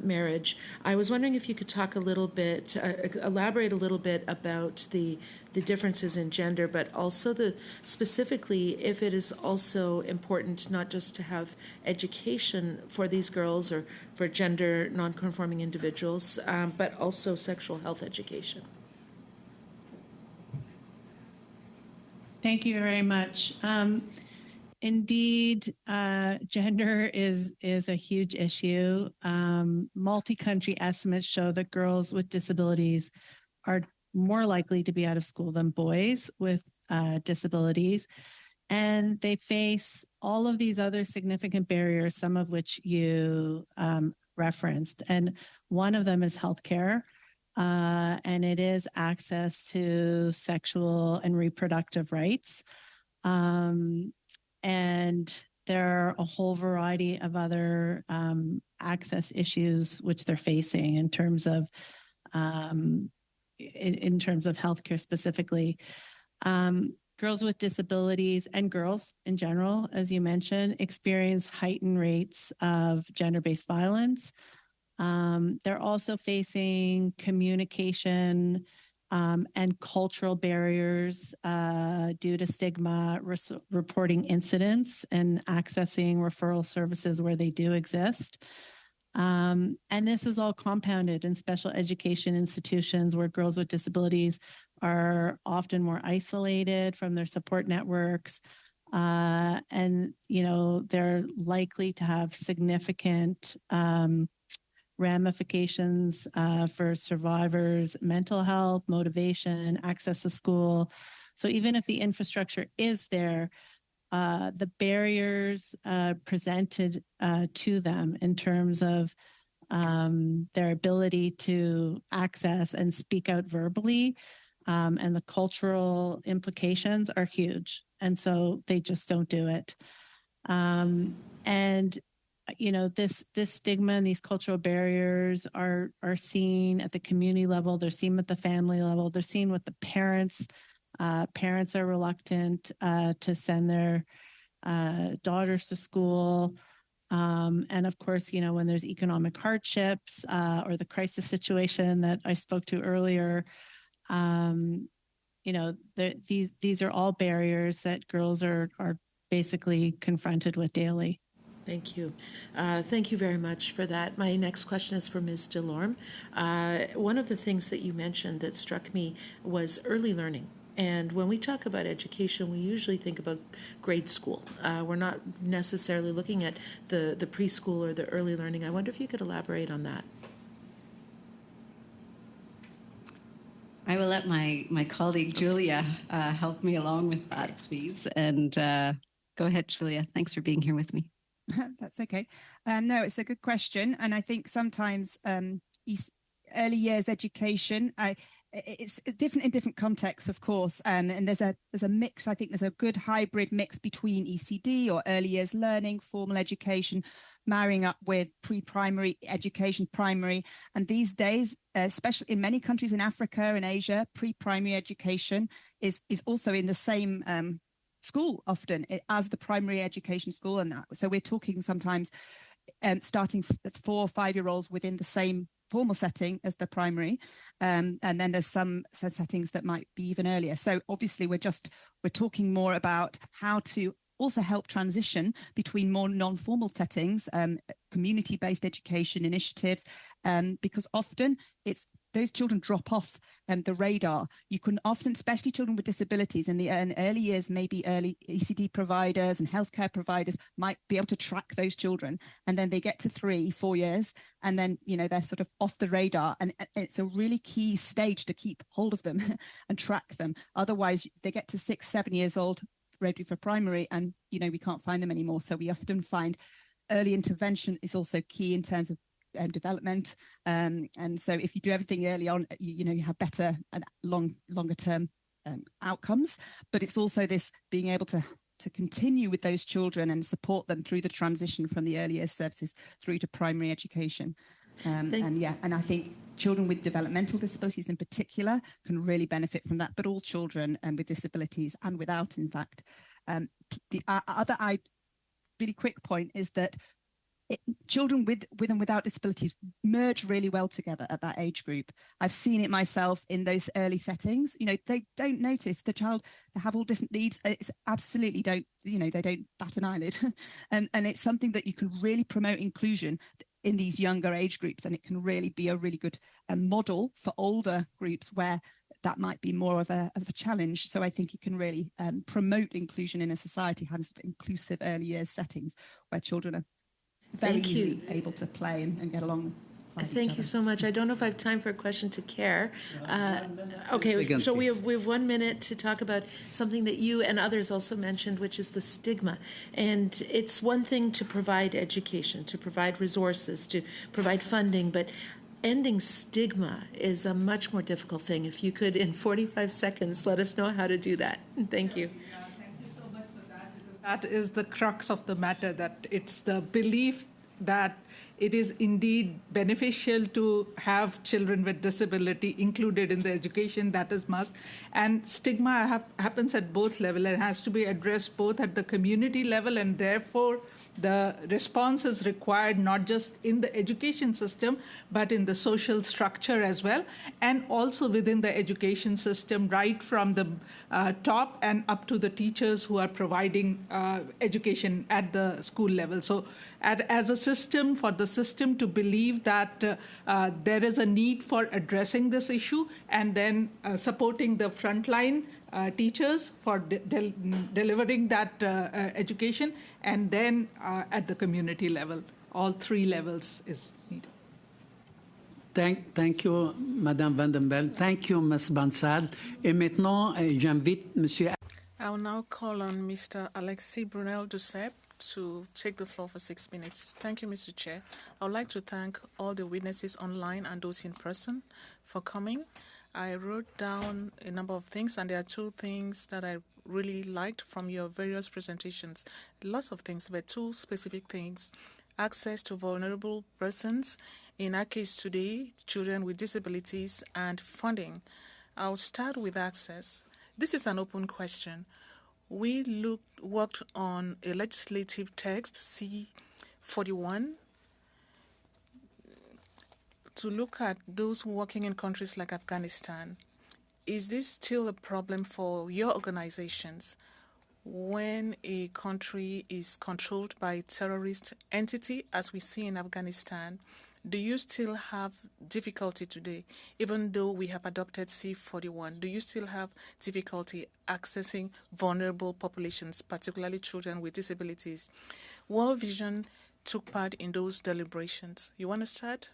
marriage. I was wondering if you could talk a little bit, elaborate a little bit about the the differences in gender, but also specifically if it is also important not just to have education for these girls or for gender nonconforming individuals, but also sexual health education. Thank you very much. Indeed, gender is a huge issue. Multi-country estimates show that girls with disabilities are more likely to be out of school than boys with disabilities. And they face all of these other significant barriers, some of which you referenced. And one of them is healthcare. And it is access to sexual and reproductive rights. And there are a whole variety of other access issues which they're facing in terms of healthcare specifically. Girls with disabilities and girls in general, as you mentioned, experience heightened rates of gender-based violence. They're also facing communication and cultural barriers due to stigma, reporting incidents, and accessing referral services where they do exist. And this is all compounded in special education institutions where girls with disabilities are often more isolated from their support networks. And, they're likely to have significant ramifications for survivors' mental health, motivation, access to school. So even if the infrastructure is there, the barriers presented to them in terms of their ability to access and speak out verbally and the cultural implications are huge. And so they just don't do it. This stigma and these cultural barriers are seen at the community level. They're seen at the family level. They're seen with the parents. Parents are reluctant to send their daughters to school. And of course, when there's economic hardships or the crisis situation that I spoke to earlier, these are all barriers that girls are basically confronted with daily. Thank you. Thank you very much for that. My next question is for Ms. Delorme. One of the things that you mentioned that struck me was early learning. And when we talk about education, we usually think about grade school. We're not necessarily looking at the preschool or the early learning. I wonder if you could elaborate on that. I will let my colleague Julia help me along with that, please. And go ahead, Julia. Thanks for being here with me. That's okay. No, it's a good question. And I think sometimes early years education, it's different in different contexts, of course. And there's a mix. I think there's a good hybrid mix between ECD or early years learning, formal education, marrying up with pre-primary education, primary. And these days, especially in many countries in Africa and Asia, pre-primary education is also in the same school often as the primary education school. And so we're talking sometimes starting 4 or 5 year olds within the same formal setting as the primary. And then there's some settings that might be even earlier. So obviously we're talking more about how to also help transition between more non-formal settings, community-based education initiatives, because often those children drop off the radar. You can often, especially children with disabilities in the early years, maybe early ECD providers and healthcare providers might be able to track those children. And then they get to 3, 4 years, and then, they're sort of off the radar. And it's a really key stage to keep hold of them and track them. Otherwise, they get to 6, 7 years old, ready for primary, and, we can't find them anymore. So we often find early intervention is also key in terms of development, and so if you do everything early on, you have better and longer term outcomes. But it's also this being able to continue with those children and support them through the transition from the early years services through to primary education. And I think children with developmental disabilities in particular can really benefit from that, but all children with disabilities and without, in fact. The other really quick point is that children with and without disabilities merge really well together at that age group. I've seen it myself in those early settings. They don't notice the child, they have all different needs. It's absolutely they don't bat an eyelid. and it's something that you can really promote inclusion in these younger age groups, and it can really be a really good model for older groups where that might be more of a challenge. So I think it can really promote inclusion in a society, having sort of inclusive early years settings where children are very easily able to play and get along. Thank you so much. I don't know if I have time for a question to Care. Okay, so we have 1 minute to talk about something that you and others also mentioned, which is the stigma. And it's one thing to provide education, to provide resources, to provide funding, but ending stigma is a much more difficult thing. If you could, in 45 seconds, let us know how to do that. Thank you. Thank you so much for that, because that is the crux of the matter, that it's the belief that it is indeed beneficial to have children with disability included in the education. That is must. And stigma happens at both levels. It has to be addressed both at the community level, and therefore the response is required not just in the education system, but in the social structure as well, and also within the education system, right from the top and up to the teachers who are providing education at the school level. So as a system, for the system to believe that there is a need for addressing this issue, and then supporting the frontline teachers for delivering that education, and then at the community level, all three levels is needed. Thank you, Madame Vandenbel. Thank you, Ms. Bansal. Et maintenant, j'invite Monsieur. I will now call on Mr. Alexis Brunel-Duceppe to take the floor for 6 minutes. Thank you, Mr. Chair. I would like to thank all the witnesses online and those in person for coming. I wrote down a number of things, and there are two things that I really liked from your various presentations. Lots of things, but two specific things. Access to vulnerable persons, in our case today, children with disabilities, and funding. I'll start with access. This is an open question. We worked on a legislative text, C-41, to look at those working in countries like Afghanistan. Is this still a problem for your organizations when a country is controlled by a terrorist entity, as we see in Afghanistan? Do you still have difficulty today, even though we have adopted C-41? Do you still have difficulty accessing vulnerable populations, particularly children with disabilities? World Vision took part in those deliberations. You want to start?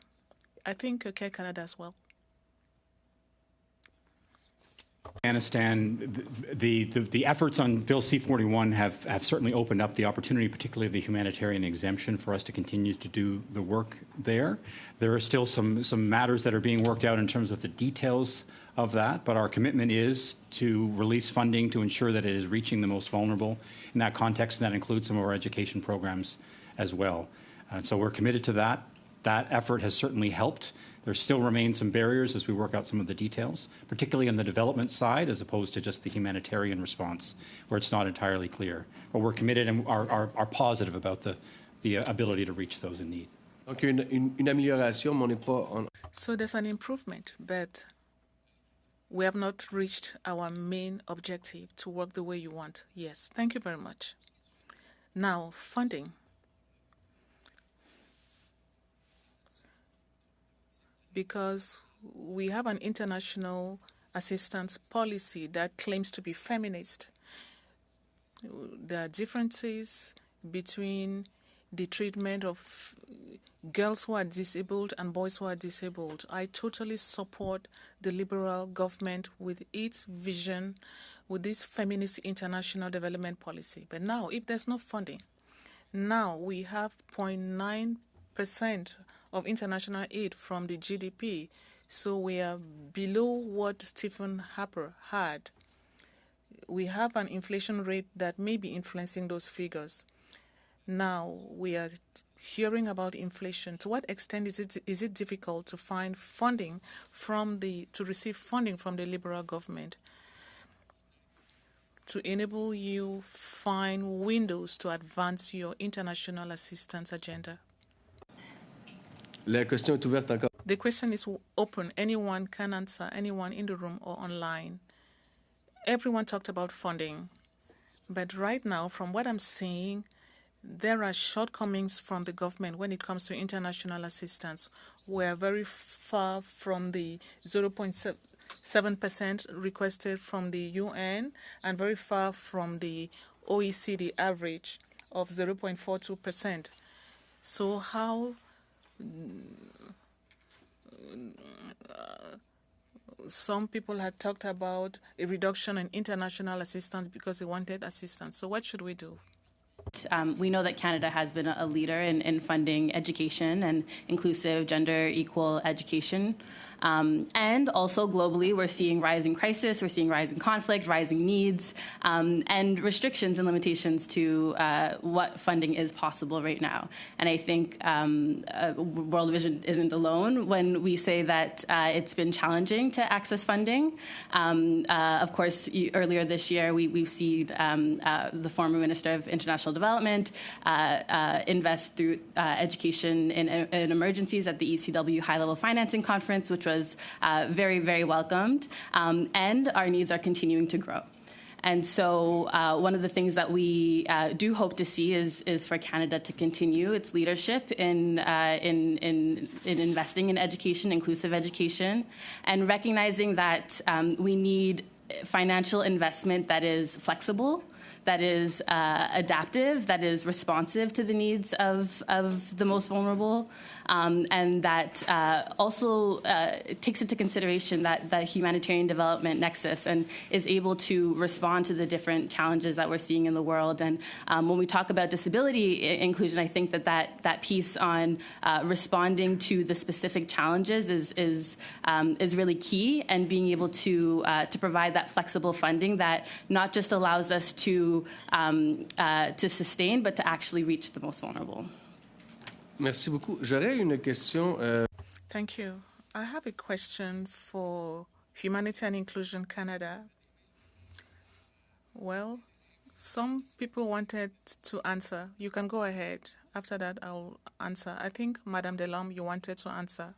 I think Care Canada as well. Afghanistan, the efforts on Bill C-41 have certainly opened up the opportunity, particularly the humanitarian exemption, for us to continue to do the work there. There are still some matters that are being worked out in terms of the details of that, but our commitment is to release funding to ensure that it is reaching the most vulnerable in that context, and that includes some of our education programs as well. So we're committed to that. That effort has certainly helped. There still remain some barriers as we work out some of the details, particularly on the development side, as opposed to just the humanitarian response, where it's not entirely clear. But we're committed and are positive about the ability to reach those in need. So there's an improvement, but we have not reached our main objective to work the way you want. Yes, thank you very much. Now, funding. Because we have an international assistance policy that claims to be feminist. There are differences between the treatment of girls who are disabled and boys who are disabled. I totally support the Liberal government with its vision, with this feminist international development policy. But now, if there's no funding, now we have 0.9% of international aid from the GDP. So we are below what Stephen Harper had. We have an inflation rate that may be influencing those figures. Now we are hearing about inflation. To what extent is it difficult to find funding to receive funding from the Liberal government to enable you find windows to advance your international assistance agenda? La question est ouverte encore. The question is open. Anyone can answer, anyone in the room or online. Everyone talked about funding. But right now, from what I'm seeing, there are shortcomings from the government when it comes to international assistance. We are very far from the 0.7% requested from the UN and very far from the OECD average of 0.42%. So how some people had talked about a reduction in international assistance because they wanted assistance. So what should we do? We know that Canada has been a leader in funding education and inclusive, gender equal education. And also globally, we're seeing rising crisis, we're seeing rising conflict, rising needs, and restrictions and limitations to what funding is possible right now. And I think World Vision isn't alone when we say that it's been challenging to access funding. Of course, earlier this year, we've seen the former Minister of International Development invest through education in emergencies at the ECW High-Level Financing Conference, which was very, very welcomed, and our needs are continuing to grow. And so one of the things that we do hope to see is for Canada to continue its leadership in investing in education, inclusive education, and recognizing that we need financial investment that is flexible, that is adaptive, that is responsive to the needs of the most vulnerable, and that also takes into consideration that humanitarian development nexus and is able to respond to the different challenges that we're seeing in the world. And when we talk about disability inclusion, I think that piece on responding to the specific challenges is really key, and being able to provide that flexible funding that not just allows us to sustain, but to actually reach the most vulnerable. Merci beaucoup. J'aurais une question. Thank you. I have a question for Humanity and Inclusion Canada. Well, some people wanted to answer. You can go ahead. After that, I'll answer. I think, Madame Delorme, you wanted to answer.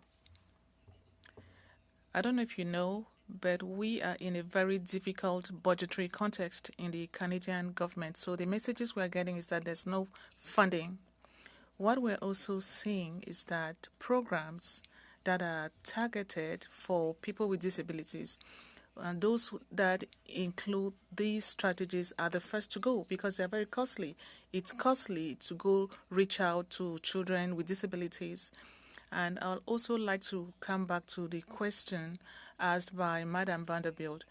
I don't know if you know, but we are in a very difficult budgetary context in the Canadian government. So the messages we're getting is that there's no funding. What we're also seeing is that programs that are targeted for people with disabilities, and those that include these strategies, are the first to go because they're very costly. It's costly to go reach out to children with disabilities. And I'll also like to come back to the question asked by Madame Vanderbilt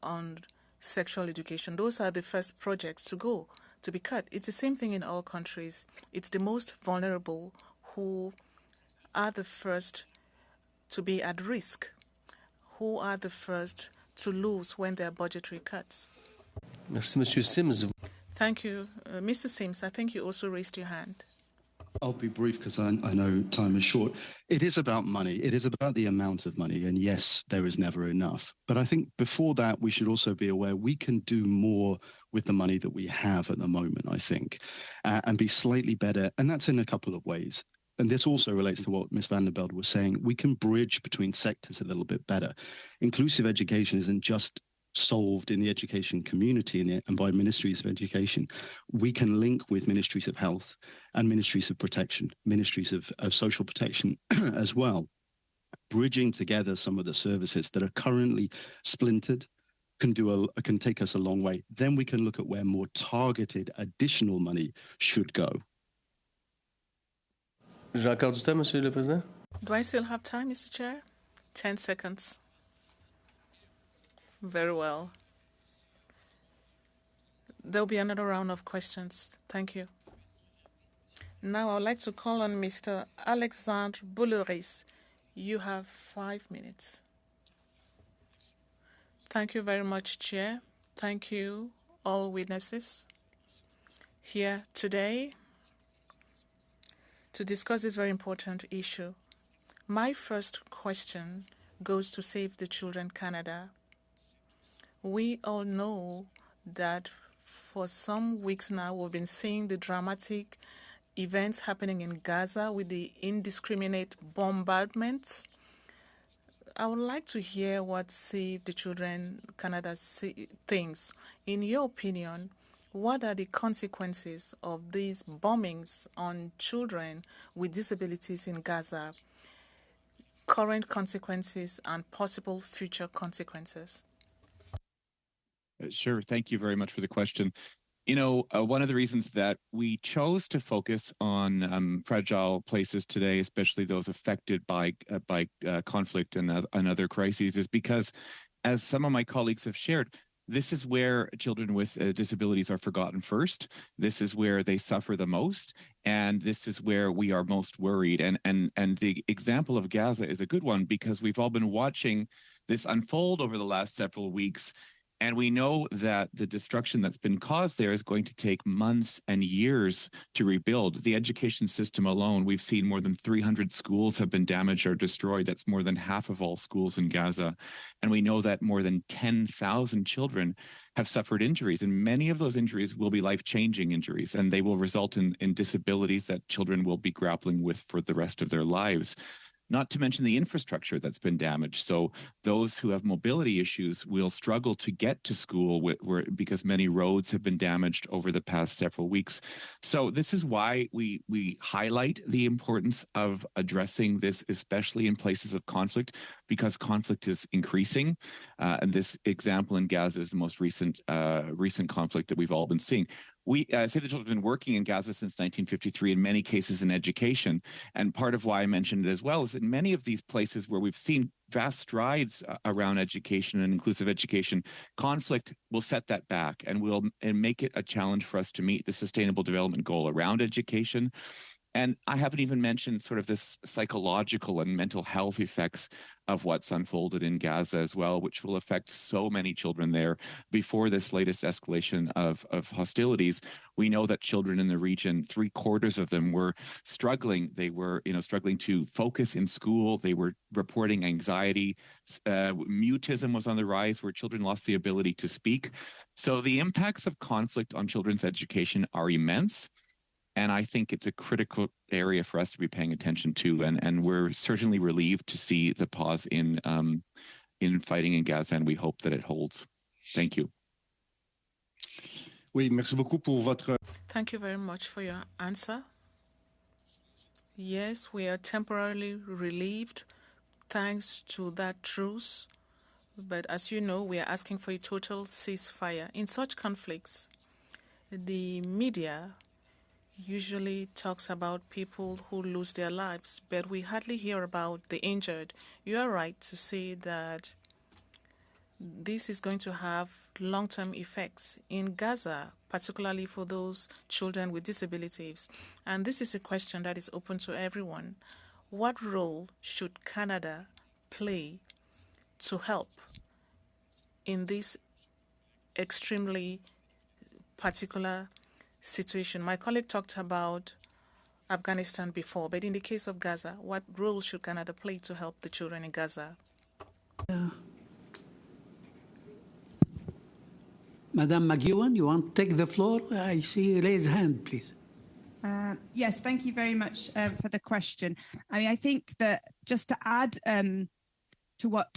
on sexual education. Those are the first projects to go, to be cut. It's the same thing in all countries. It's the most vulnerable who are the first to be at risk, who are the first to lose when there are budgetary cuts. Merci, Monsieur Sims. Thank you. Mr. Sims, I think you also raised your hand. I'll be brief because I know time is short. It is about money. It is about the amount of money. And yes, there is never enough. But I think before that, we should also be aware we can do more with the money that we have at the moment, I think, and be slightly better. And that's in a couple of ways. And this also relates to what Ms. Vanderbilt was saying. We can bridge between sectors a little bit better. Inclusive education isn't just solved in the education community and by ministries of education. We can link with ministries of health and ministries of protection, ministries of social protection as well. Bridging together some of the services that are currently splintered can take us a long way. Then we can look at where more targeted additional money should go. J'ai encore du temps, Monsieur le Président? Do I still have time, Mr. Chair? 10 seconds. Very well. There'll be another round of questions. Thank you. Now I would like to call on Mr. Alexandre Boulouris. You have 5 minutes. Thank you very much, Chair. Thank you, all witnesses here today to discuss this very important issue. My first question goes to Save the Children Canada. We all know that for some weeks now we've been seeing the dramatic events happening in Gaza with the indiscriminate bombardments. I would like to hear what Save the Children Canada thinks. In your opinion, what are the consequences of these bombings on children with disabilities in Gaza? Current consequences and possible future consequences. Sure. Thank you very much for the question. You know, one of the reasons that we chose to focus on fragile places today, especially those affected by conflict and other crises, is because, as some of my colleagues have shared, this is where children with disabilities are forgotten first. This is where they suffer the most, and this is where we are most worried. And the example of Gaza is a good one because we've all been watching this unfold over the last several weeks. And we know that the destruction that's been caused there is going to take months and years to rebuild. The education system alone, we've seen more than 300 schools have been damaged or destroyed. That's more than half of all schools in Gaza. And we know that more than 10,000 children have suffered injuries. And many of those injuries will be life-changing injuries, and they will result in disabilities that children will be grappling with for the rest of their lives. Not to mention the infrastructure that's been damaged. So those who have mobility issues will struggle to get to school because many roads have been damaged over the past several weeks. So this is why we highlight the importance of addressing this, especially in places of conflict, because conflict is increasing. And this example in Gaza is the most recent conflict that we've all been seeing. Save the Children have been working in Gaza since 1953, in many cases in education. And part of why I mentioned it as well is in many of these places where we've seen vast strides around education and inclusive education, conflict will set that back and make it a challenge for us to meet the Sustainable Development Goal around education. And I haven't even mentioned sort of this psychological and mental health effects of what's unfolded in Gaza as well, which will affect so many children there. Before this latest escalation of hostilities, we know that children in the region, 3/4 of them were struggling. They were, struggling to focus in school. They were reporting anxiety. Mutism was on the rise, where children lost the ability to speak. So the impacts of conflict on children's education are immense. And I think it's a critical area for us to be paying attention to. And we're certainly relieved to see the pause in fighting in Gaza, and we hope that it holds. Thank you. Oui, merci beaucoup pour votre... Thank you very much for your answer. Yes, we are temporarily relieved thanks to that truce. But as you know, we are asking for a total ceasefire. In such conflicts, the media usually talks about people who lose their lives, but we hardly hear about the injured. You are right to say that this is going to have long-term effects in Gaza, particularly for those children with disabilities. And this is a question that is open to everyone. What role should Canada play to help in this extremely particular situation? My colleague talked about Afghanistan before, but in the case of Gaza, what role should Canada play to help the children in Gaza? Madam McEwen, you want to take the floor? I see. Raise hand, please. Yes, thank you very much for the question. I mean, I think that just to add to what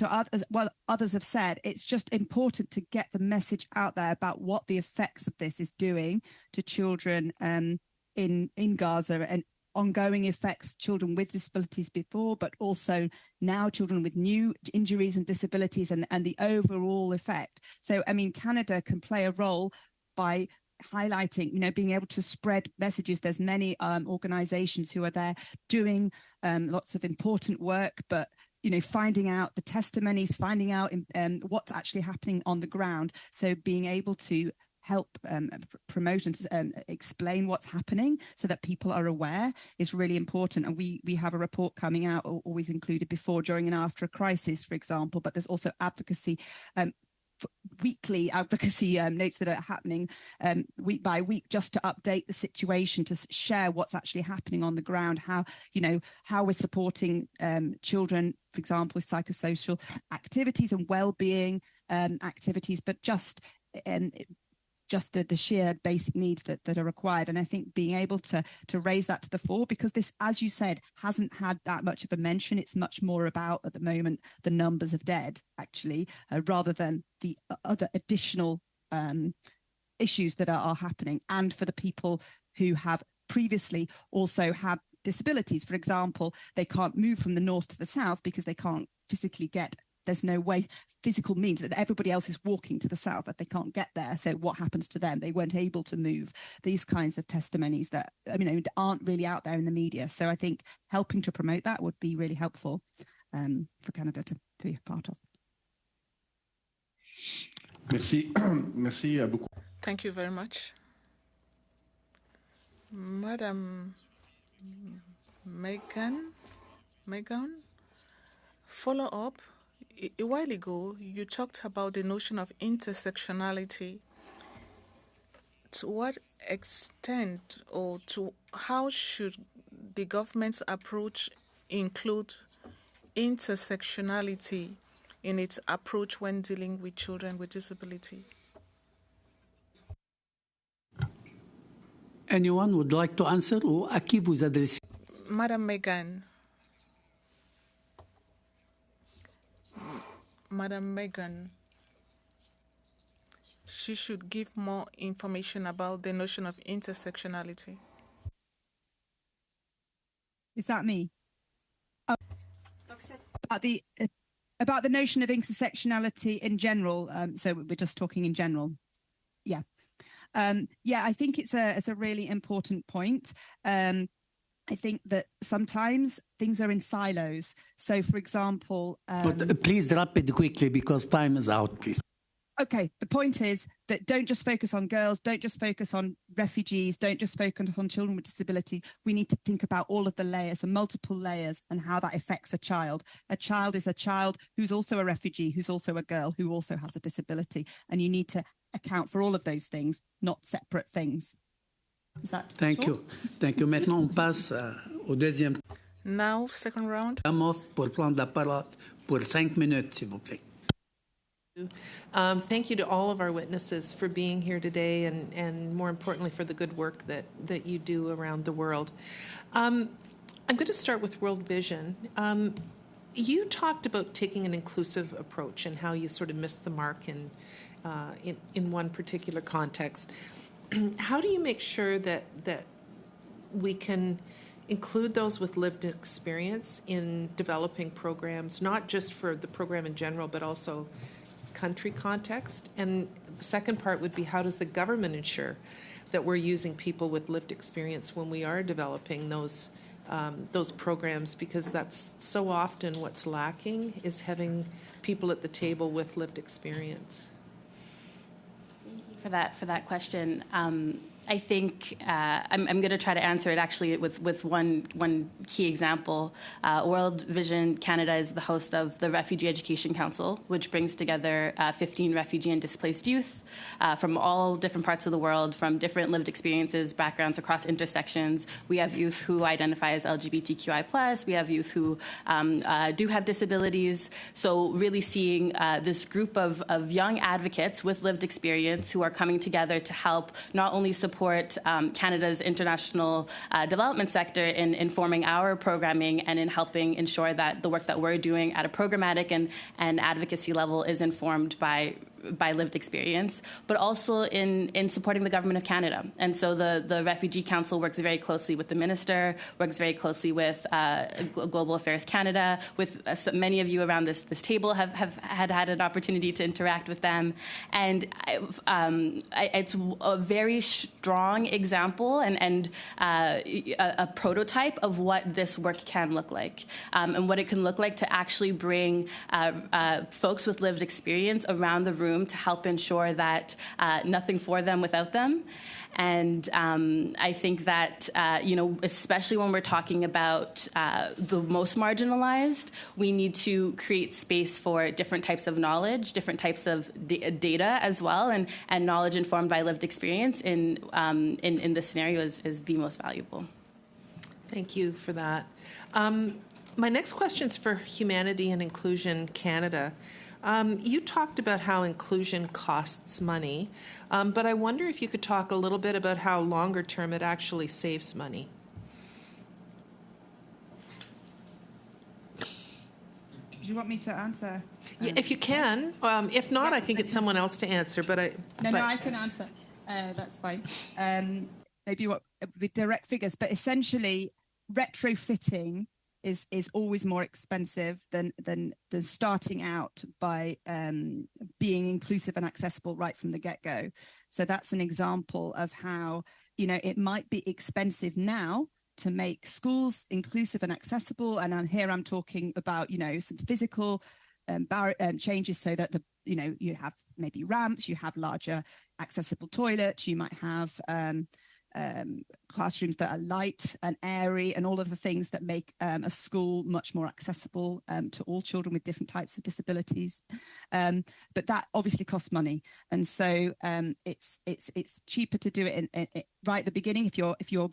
others have said, it's just important to get the message out there about what the effects of this is doing to children in Gaza, and ongoing effects of children with disabilities before, but also now children with new injuries and disabilities, and the overall effect. So, I mean, Canada can play a role by highlighting, being able to spread messages. There's many organizations who are there doing lots of important work, but finding out the testimonies, finding out what's actually happening on the ground. So being able to help promote and explain what's happening so that people are aware is really important. And we have a report coming out, always included before, during, and after a crisis, for example, but there's also advocacy, weekly advocacy notes that are happening week by week, just to update the situation, to share what's actually happening on the ground, how we're supporting children, for example, with psychosocial activities and well-being activities, but just just the sheer basic needs that are required. And I think being able to raise that to the fore, because this, as you said, hasn't had that much of a mention. It's much more about, at the moment, the numbers of dead, actually, rather than the other additional issues that are happening. And for the people who have previously also had disabilities, for example, they can't move from the north to the south because they can't physically get, there's no way, physical means that everybody else is walking to the south, that they can't get there. So what happens to them? They weren't able to move. These kinds of testimonies that, aren't really out there in the media. So I think helping to promote that would be really helpful for Canada to be a part of. Merci. Merci beaucoup. Thank you very much. Madam Megan, follow up. A while ago, you talked about the notion of intersectionality. To what extent, or to how should the government's approach include intersectionality in its approach when dealing with children with disability? Anyone would like to answer, ou à qui vous adressez? Madam Megan. Madam Megan, she should give more information about the notion of intersectionality. Is that me? About the notion of intersectionality in general. So we're just talking in general. Yeah. I think it's a really important point. I think that sometimes things are in silos. So, for example... but please wrap it quickly because time is out, please. Okay, the point is that don't just focus on girls, don't just focus on refugees, don't just focus on children with disability. We need to think about all of the layers and multiple layers and how that affects a child. A child is a child who's also a refugee, who's also a girl, who also has a disability. And you need to account for all of those things, not separate things. Is that Thank you. Thank you. Maintenant, on passe au deuxième. Now, second round. Amof pour prendre la parole pour 5 minutes, s'il vous plaît. Thank you to all of our witnesses for being here today and more importantly for the good work that you do around the world. I'm going to start with World Vision. You talked about taking an inclusive approach and how you sort of missed the mark in one particular context. How do you make sure that we can include those with lived experience in developing programs, not just for the program in general, but also country context? And the second part would be, how does the government ensure that we're using people with lived experience when we are developing those programs? Because that's so often what's lacking, is having people at the table with lived experience. For that question. I think I'm going to try to answer it actually with one key example. World Vision Canada is the host of the Refugee Education Council, which brings together 15 refugee and displaced youth from all different parts of the world, from different lived experiences, backgrounds across intersections. We have youth who identify as LGBTQI+. We have youth who do have disabilities. So really seeing this group of young advocates with lived experience who are coming together to help not only support Canada's international development sector in informing our programming and in helping ensure that the work that we're doing at a programmatic and advocacy level is informed by lived experience, but also in supporting the Government of Canada. And so the Refugee Council works very closely with the Minister, works very closely with Global Affairs Canada, with many of you around this table have had an opportunity to interact with them. And it's a very strong example and a prototype of what this work can look like, and what it can look like to actually bring folks with lived experience around the room to help ensure that nothing for them without them. And I think that, especially when we're talking about the most marginalized, we need to create space for different types of knowledge, different types of data as well, and knowledge informed by lived experience in this scenario is the most valuable. Thank you for that. My next question is for Humanity and Inclusion Canada. You talked about how inclusion costs money, but I wonder if you could talk a little bit about how longer term it actually saves money. Do you want me to answer? Yeah, if you can. If not, I think it's someone else to answer. But No, I can answer. That's fine. Maybe with direct figures, but essentially, retrofitting is always more expensive than starting out by being inclusive and accessible right from the get-go. So that's an example of how, it might be expensive now to make schools inclusive and accessible. And here I'm talking about, some physical changes so that you have maybe ramps, you have larger accessible toilets, you might have classrooms that are light and airy, and all of the things that make a school much more accessible to all children with different types of disabilities. But that obviously costs money, and so it's cheaper to do it right at the beginning if you're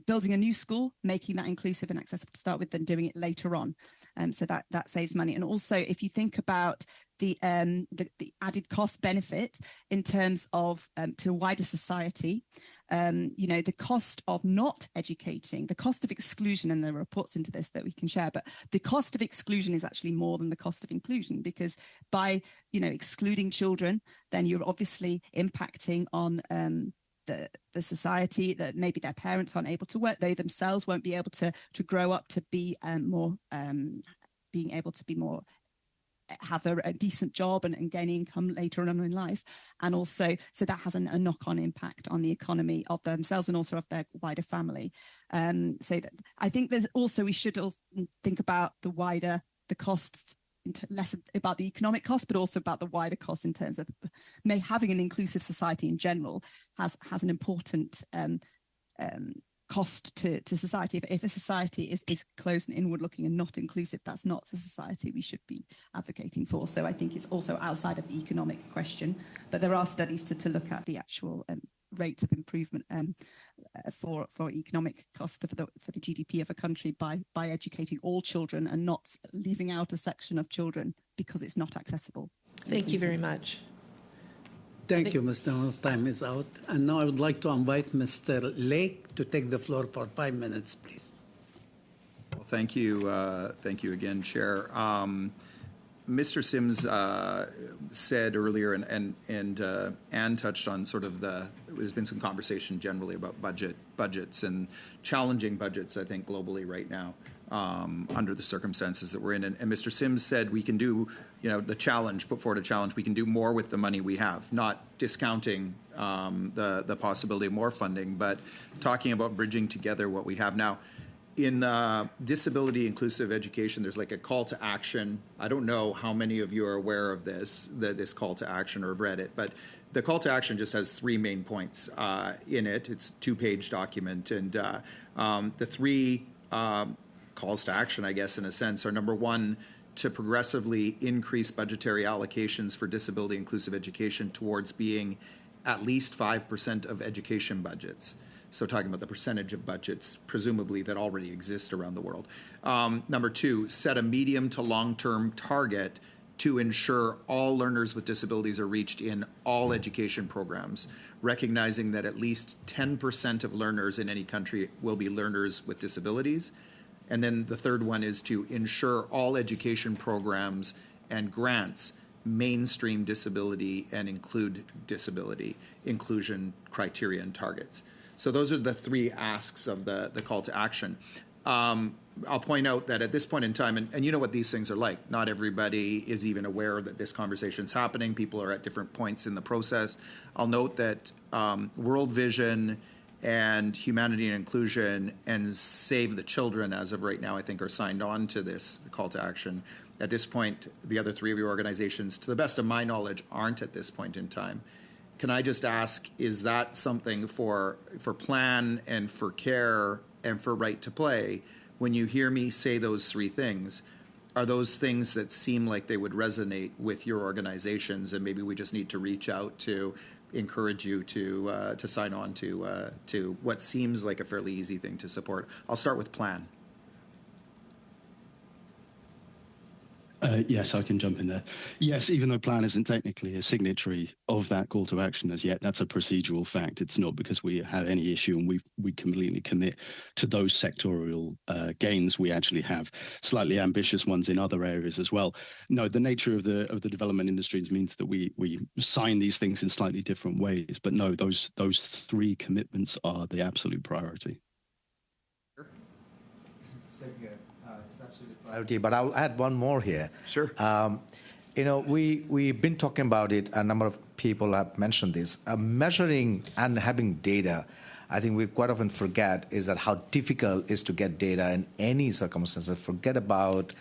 building a new school, making that inclusive and accessible to start with, than doing it later on. So that saves money. And also, if you think about the added cost benefit in terms of to wider society, the cost of not educating, the cost of exclusion, and there are reports into this that we can share, but the cost of exclusion is actually more than the cost of inclusion, because by excluding children, then you're obviously impacting on the society, that maybe their parents aren't able to work, they themselves won't be able to grow up to be being able to be more, have a decent job and gain income later on in life. And also, so that has a knock-on impact on the economy of themselves and also of their wider family. So that, I think there's also, we should also think about the costs, less about the economic cost, but also about the wider cost in terms of having an inclusive society in general has an important cost to society. If a society is closed and inward looking and not inclusive, that's not the society we should be advocating for. So I think it's also outside of the economic question, but there are studies to look at the actual rates of improvement for economic cost for the GDP of a country by educating all children and not leaving out a section of children because it's not accessible. Thank you very much. Thank you, Mr. Donald. Time is out. And now I would like to invite Mr. Lake to take the floor for 5 minutes, please. Well, thank you again, Chair. Mr. Sims said earlier, and Anne touched on sort of there's been some conversation generally about budgets and challenging budgets, I think, globally right now under the circumstances that we're in. And Mr. Sims said we can do, put forward a challenge. We can do more with the money we have, not discounting the possibility of more funding, but talking about bridging together what we have now. In disability inclusive education, there's like a call to action. I don't know how many of you are aware of this call to action or have read it, but the call to action just has 3 main points in it. It's a 2-page document, and the 3 calls to action, I guess, in a sense, are: number 1, to progressively increase budgetary allocations for disability inclusive education towards being at least 5% of education budgets. So talking about the percentage of budgets, presumably, that already exist around the world. Number 2, set a medium to long-term target to ensure all learners with disabilities are reached in all education programs, recognizing that at least 10% of learners in any country will be learners with disabilities. And then the third one is to ensure all education programs and grants mainstream disability and include disability inclusion criteria and targets. So those are the 3 asks of the call to action. I'll point out that at this point in time, and you know what these things are like, not everybody is even aware that this conversation is happening. People are at different points in the process. I'll note that World Vision and Humanity and Inclusion and Save the Children, as of right now, I think are signed on to this call to action. At this point, the other 3 of your organizations, to the best of my knowledge, aren't at this point in time. Can I just ask, is that something for plan and for care and for right to play? When you hear me say those 3 things, are those things that seem like they would resonate with your organizations, and maybe we just need to reach out to encourage you to sign on to what seems like a fairly easy thing to support? I'll start with plan. Yes, I can jump in there. Yes, even though Plan isn't technically a signatory of that call to action as yet, that's a procedural fact. It's not because we have any issue and we completely commit to those sectorial gains. We actually have slightly ambitious ones in other areas as well. No, the nature of the development industries means that we sign these things in slightly different ways. But no, those three commitments are the absolute priority. It's absolutely priority, but I'll add one more here. Sure. We've been talking about it. A number of people have mentioned this. Measuring and having data, I think we quite often forget is that how difficult it is to get data in any circumstances. Forget about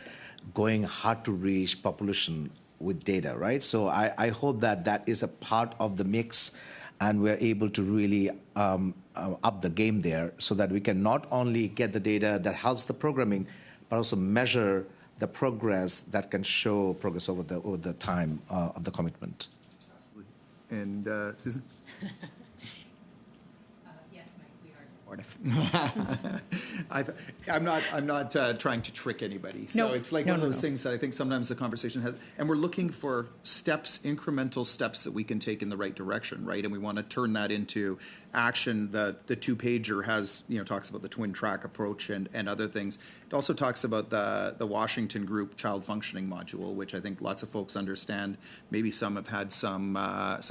going hard to reach population with data, right? So I hope that is a part of the mix, and we're able to really up the game there so that we can not only get the data that helps the programming, but also measure the progress that can show progress over the time of the commitment. Absolutely. And Susan? Yes, Mike, we are supportive. I'm not trying to trick anybody. So it's like one of those things that I think sometimes the conversation has, and we're looking for steps, incremental steps that we can take in the right direction, right? And we want to turn that into action. The two-pager has, talks about the twin track approach and other things. It also talks about the Washington Group Child Functioning Module, which I think lots of folks understand. Maybe some have had some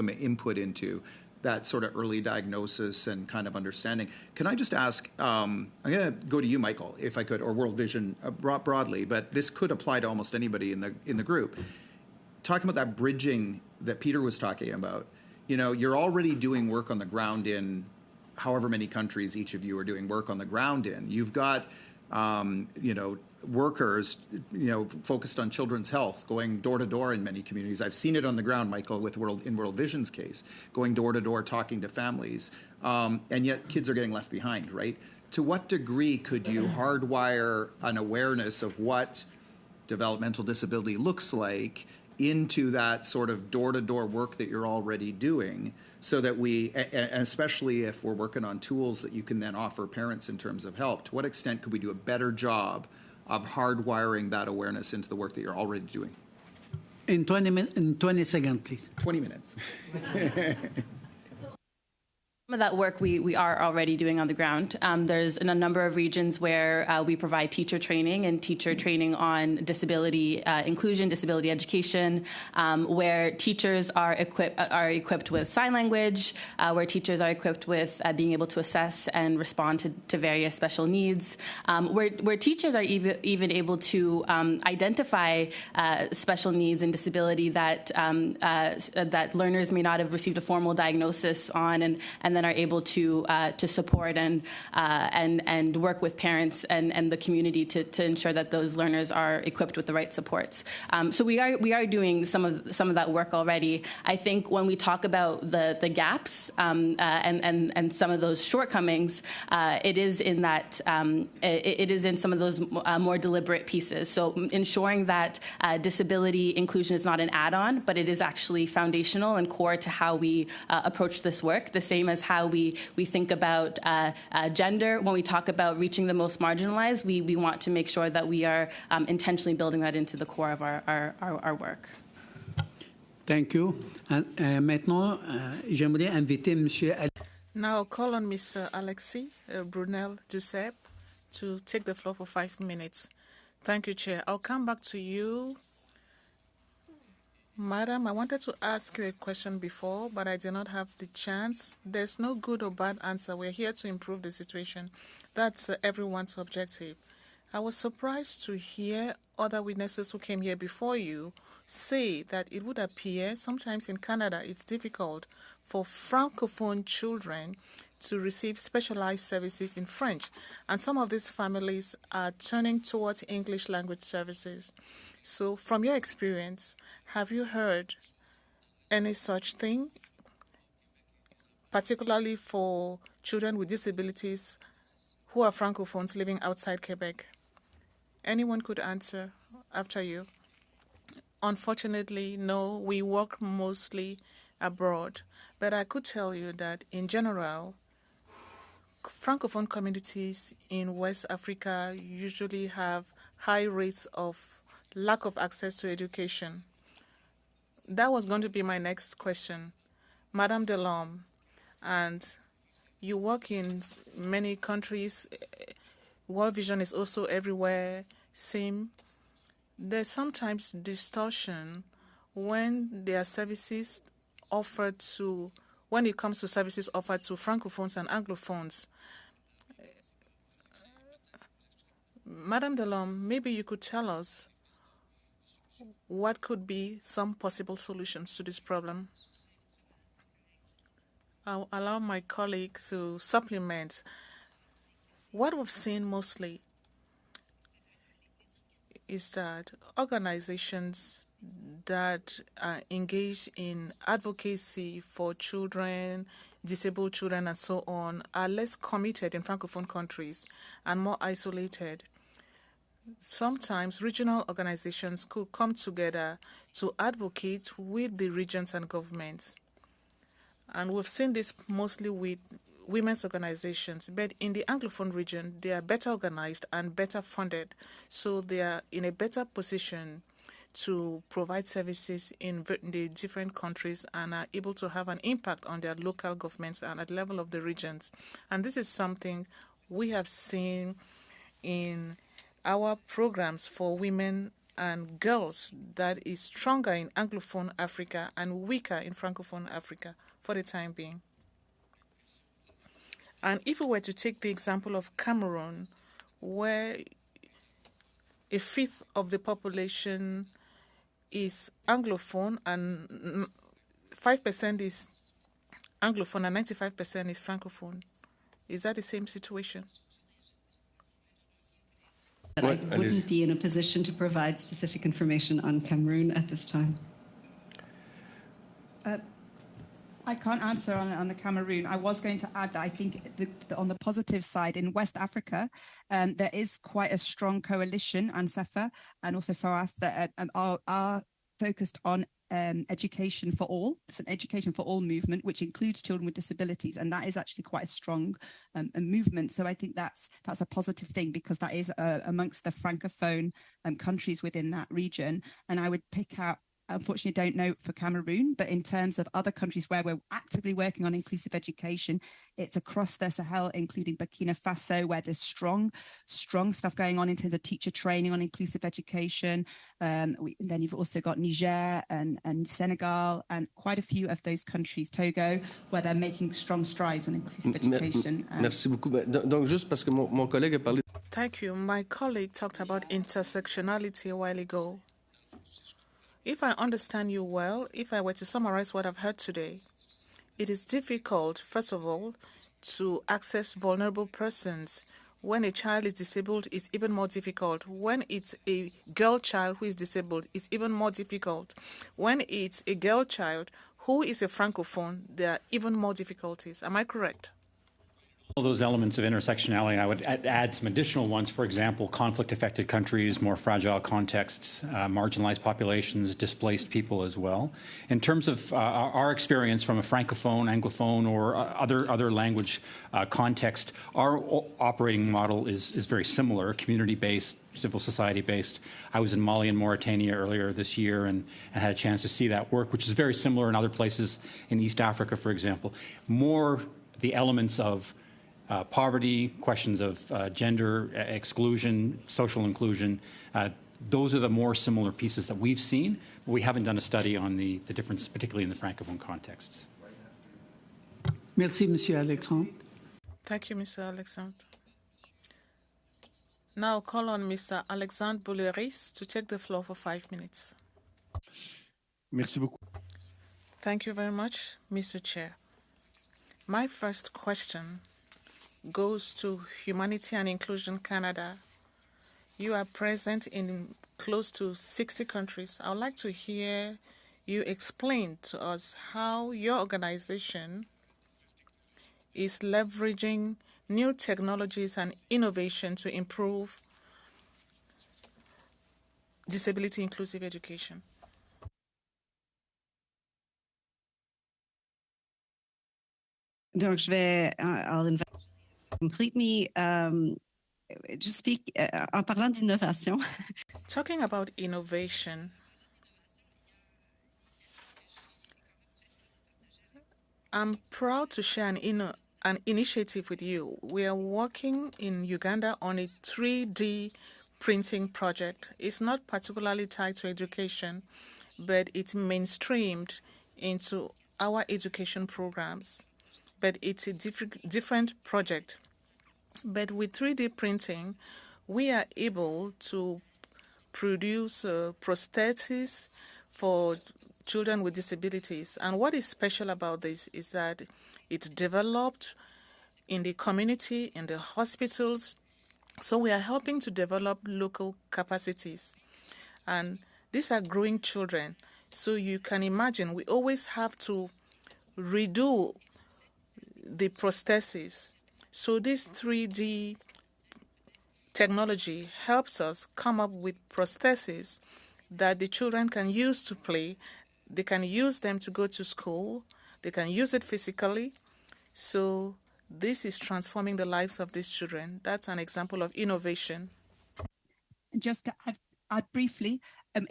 input into that sort of early diagnosis and kind of understanding. Can I just ask, I'm going to go to you, Michael, if I could, or World Vision broadly, but this could apply to almost anybody in the group. Talking about that bridging that Peter was talking about, you're already doing work on the ground in however many countries each of you are doing work on the ground in. You've got, workers, focused on children's health, going door to door in many communities. I've seen it on the ground, Michael, in World Vision's case, going door to door, talking to families, and yet kids are getting left behind, right? To what degree could you hardwire an awareness of what developmental disability looks like into that sort of door to door work that you're already doing, so that and especially if we're working on tools that you can then offer parents in terms of help, to what extent could we do a better job of hardwiring that awareness into the work that you're already doing? In 20 seconds, please. 20 minutes. Some of that work we are already doing on the ground. There's in a number of regions where we provide teacher training on disability inclusion, disability education, where teachers are equipped with sign language, where teachers are equipped with being able to assess and respond to various special needs, where teachers are even able to identify special needs and disability that learners may not have received a formal diagnosis on, and then are able to support and work with parents and the community to ensure that those learners are equipped with the right supports. So we are doing some of that work already. I think when we talk about the gaps and some of those shortcomings, it is in that it is in some of those more deliberate pieces. So ensuring that disability inclusion is not an add-on, but it is actually foundational and core to how we approach this work. The same as how we think about gender. When we talk about reaching the most marginalized, we want to make sure that we are intentionally building that into the core of our work. Thank you. Maintenant, j'aimerais inviter Monsieur. Now I'll call on Mr. Alexis Brunel Duceppe to take the floor for 5 minutes. Thank you, Chair. I'll come back to you. Madam, I wanted to ask you a question before, but I did not have the chance. There's no good or bad answer. We're here to improve the situation. That's everyone's objective. I was surprised to hear other witnesses who came here before you say that it would appear sometimes in Canada it's difficult for Francophone children to receive specialized services in French. And some of these families are turning towards English language services. So from your experience, have you heard any such thing, particularly for children with disabilities who are Francophones living outside Quebec? Anyone could answer after you. Unfortunately, no, we work mostly abroad. But I could tell you that in general, Francophone communities in West Africa usually have high rates of lack of access to education. That was going to be my next question. Madame Delorme, and you work in many countries. World Vision is also everywhere, same. There's sometimes distortion when there are services offered to, when it comes to services offered to Francophones and Anglophones. Madame Delorme, maybe you could tell us what could be some possible solutions to this problem. I'll allow my colleague to supplement. What we've seen mostly is that organizations that are engaged in advocacy for children, disabled children, and so on, are less committed in Francophone countries and more isolated. Sometimes regional organizations could come together to advocate with the regions and governments. And we've seen this mostly with women's organizations, but in the Anglophone region, they are better organized and better funded, so they are in a better position to provide services in the different countries and are able to have an impact on their local governments and at the level of the regions. And this is something we have seen in our programs for women and girls that is stronger in Anglophone Africa and weaker in Francophone Africa for the time being. And if we were to take the example of Cameroon, where a fifth of the population is Anglophone and 5% is Anglophone and 95% is Francophone, is that the same situation? But I wouldn't be in a position to provide specific information on Cameroon at this time. I can't answer on the Cameroon. I was going to add that I think on the positive side, in West Africa, there is quite a strong coalition, ANSEFA and also FOAF, that are focused on education for all. It's an education for all movement, which includes children with disabilities, and that is actually quite a strong movement. So I think that's a positive thing, because that is amongst the Francophone countries within that region. And I would pick out, unfortunately, don't know for Cameroon, but in terms of other countries where we're actively working on inclusive education, it's across the Sahel, including Burkina Faso, where there's strong stuff going on in terms of teacher training on inclusive education. Then you've also got Niger and Senegal, and quite a few of those countries, Togo, where they're making strong strides on inclusive education. Merci beaucoup. Donc, juste parce que mon collègue a parlé. Thank you. My colleague talked about intersectionality a while ago. If I understand you well, if I were to summarize what I've heard today, it is difficult, first of all, to access vulnerable persons. When a child is disabled, it's even more difficult. When it's a girl child who is disabled, it's even more difficult. When it's a girl child who is a Francophone, there are even more difficulties. Am I correct? All those elements of intersectionality, I would add some additional ones. For example, conflict-affected countries, more fragile contexts, marginalized populations, displaced people as well. In terms of our experience from a Francophone, Anglophone, or other language context, our operating model is very similar, community-based, civil society-based. I was in Mali and Mauritania earlier this year and had a chance to see that work, which is very similar in other places in East Africa, for example. More the elements of poverty, questions of gender exclusion, social inclusion, those are the more similar pieces that we've seen. But we haven't done a study on the difference, particularly in the Francophone contexts. Merci, Monsieur Alexandre. Thank you, Mr. Alexandre. Now I'll call on Mr. Alexandre Bouleris to take the floor for 5 minutes. Merci beaucoup. Thank you very much, Mr. Chair. My first question goes to Humanity and Inclusion Canada. You are present in close to 60 countries. I would like to hear you explain to us how your organization is leveraging new technologies and innovation to improve disability inclusive education. Donc, I'll invite complete me. en parlant d'innovation. Talking about innovation, I'm proud to share an initiative with you. We are working in Uganda on a 3D printing project. It's not particularly tied to education, but it's mainstreamed into our education programs. But it's a different project. But with 3D printing, we are able to produce prostheses for children with disabilities. And what is special about this is that it's developed in the community, in the hospitals. So we are helping to develop local capacities. And these are growing children. So you can imagine we always have to redo the prosthesis. So this 3D technology helps us come up with prostheses that the children can use to play. They can use them to go to school. They can use it physically. So this is transforming the lives of these children. That's an example of innovation. Just to add briefly,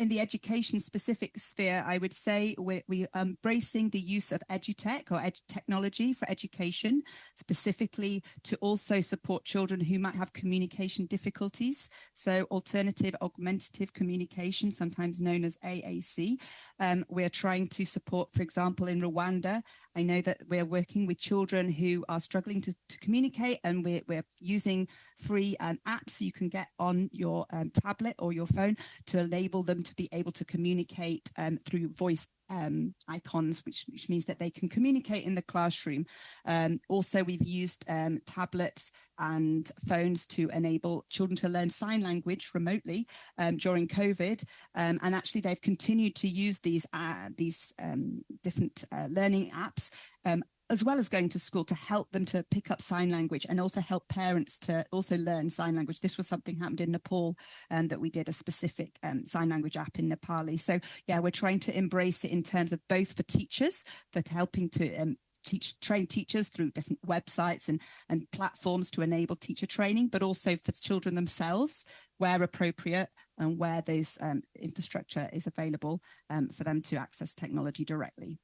in the education-specific sphere, I would say we're embracing the use of edutech or technology for education, specifically to also support children who might have communication difficulties. So alternative augmentative communication, sometimes known as AAC. We're trying to support, for example, in Rwanda, I know that we're working with children who are struggling to communicate, and we're using free apps you can get on your tablet or your phone to enable them to be able to communicate through voice icons, which means that they can communicate in the classroom. Also, we've used tablets and phones to enable children to learn sign language remotely during COVID. And actually, they've continued to use these different learning apps as well as going to school to help them to pick up sign language and also help parents to also learn sign language. This was something happened in Nepal that we did a specific sign language app in Nepali. So yeah, we're trying to embrace it in terms of both for teachers, for helping to train teachers through different websites and platforms to enable teacher training, but also for children themselves, where appropriate and where those infrastructure is available for them to access technology directly.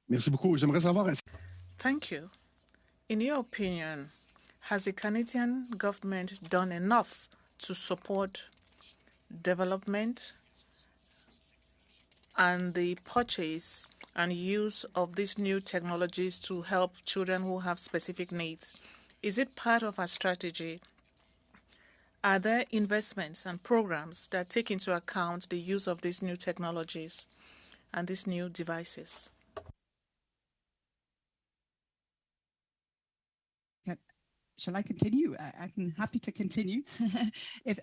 Merci beaucoup. J'aimerais savoir. Thank you. In your opinion, has the Canadian government done enough to support development and the purchase and use of these new technologies to help children who have specific needs? Is it part of our strategy? Are there investments and programs that take into account the use of these new technologies and these new devices? Shall I continue? I'm happy to continue. If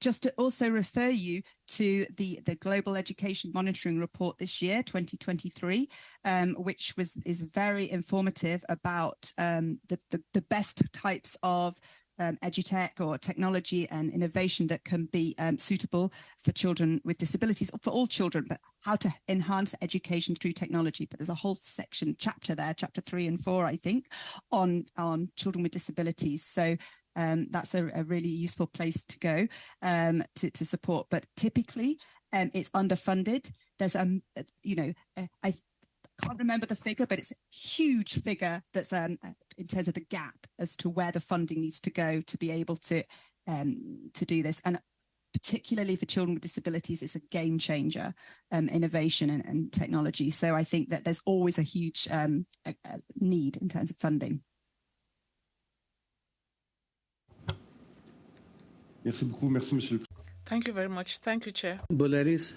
just to also refer you to the Global Education Monitoring Report this year, 2023, which is very informative about the best types of edutech or technology and innovation that can be suitable for children with disabilities, or for all children, but how to enhance education through technology. But there's a whole chapter there, chapter 3 and 4, I think, on children with disabilities. So that's a really useful place to go to support. But typically, it's underfunded. There's I can't remember the figure, but it's a huge figure that's in terms of the gap as to where the funding needs to go to be able to do this. And particularly for children with disabilities, it's a game changer, innovation and technology. So I think that there's always a huge need in terms of funding. Merci beaucoup. Merci, Monsieur. Thank you very much. Thank you, Chair. Bolaris.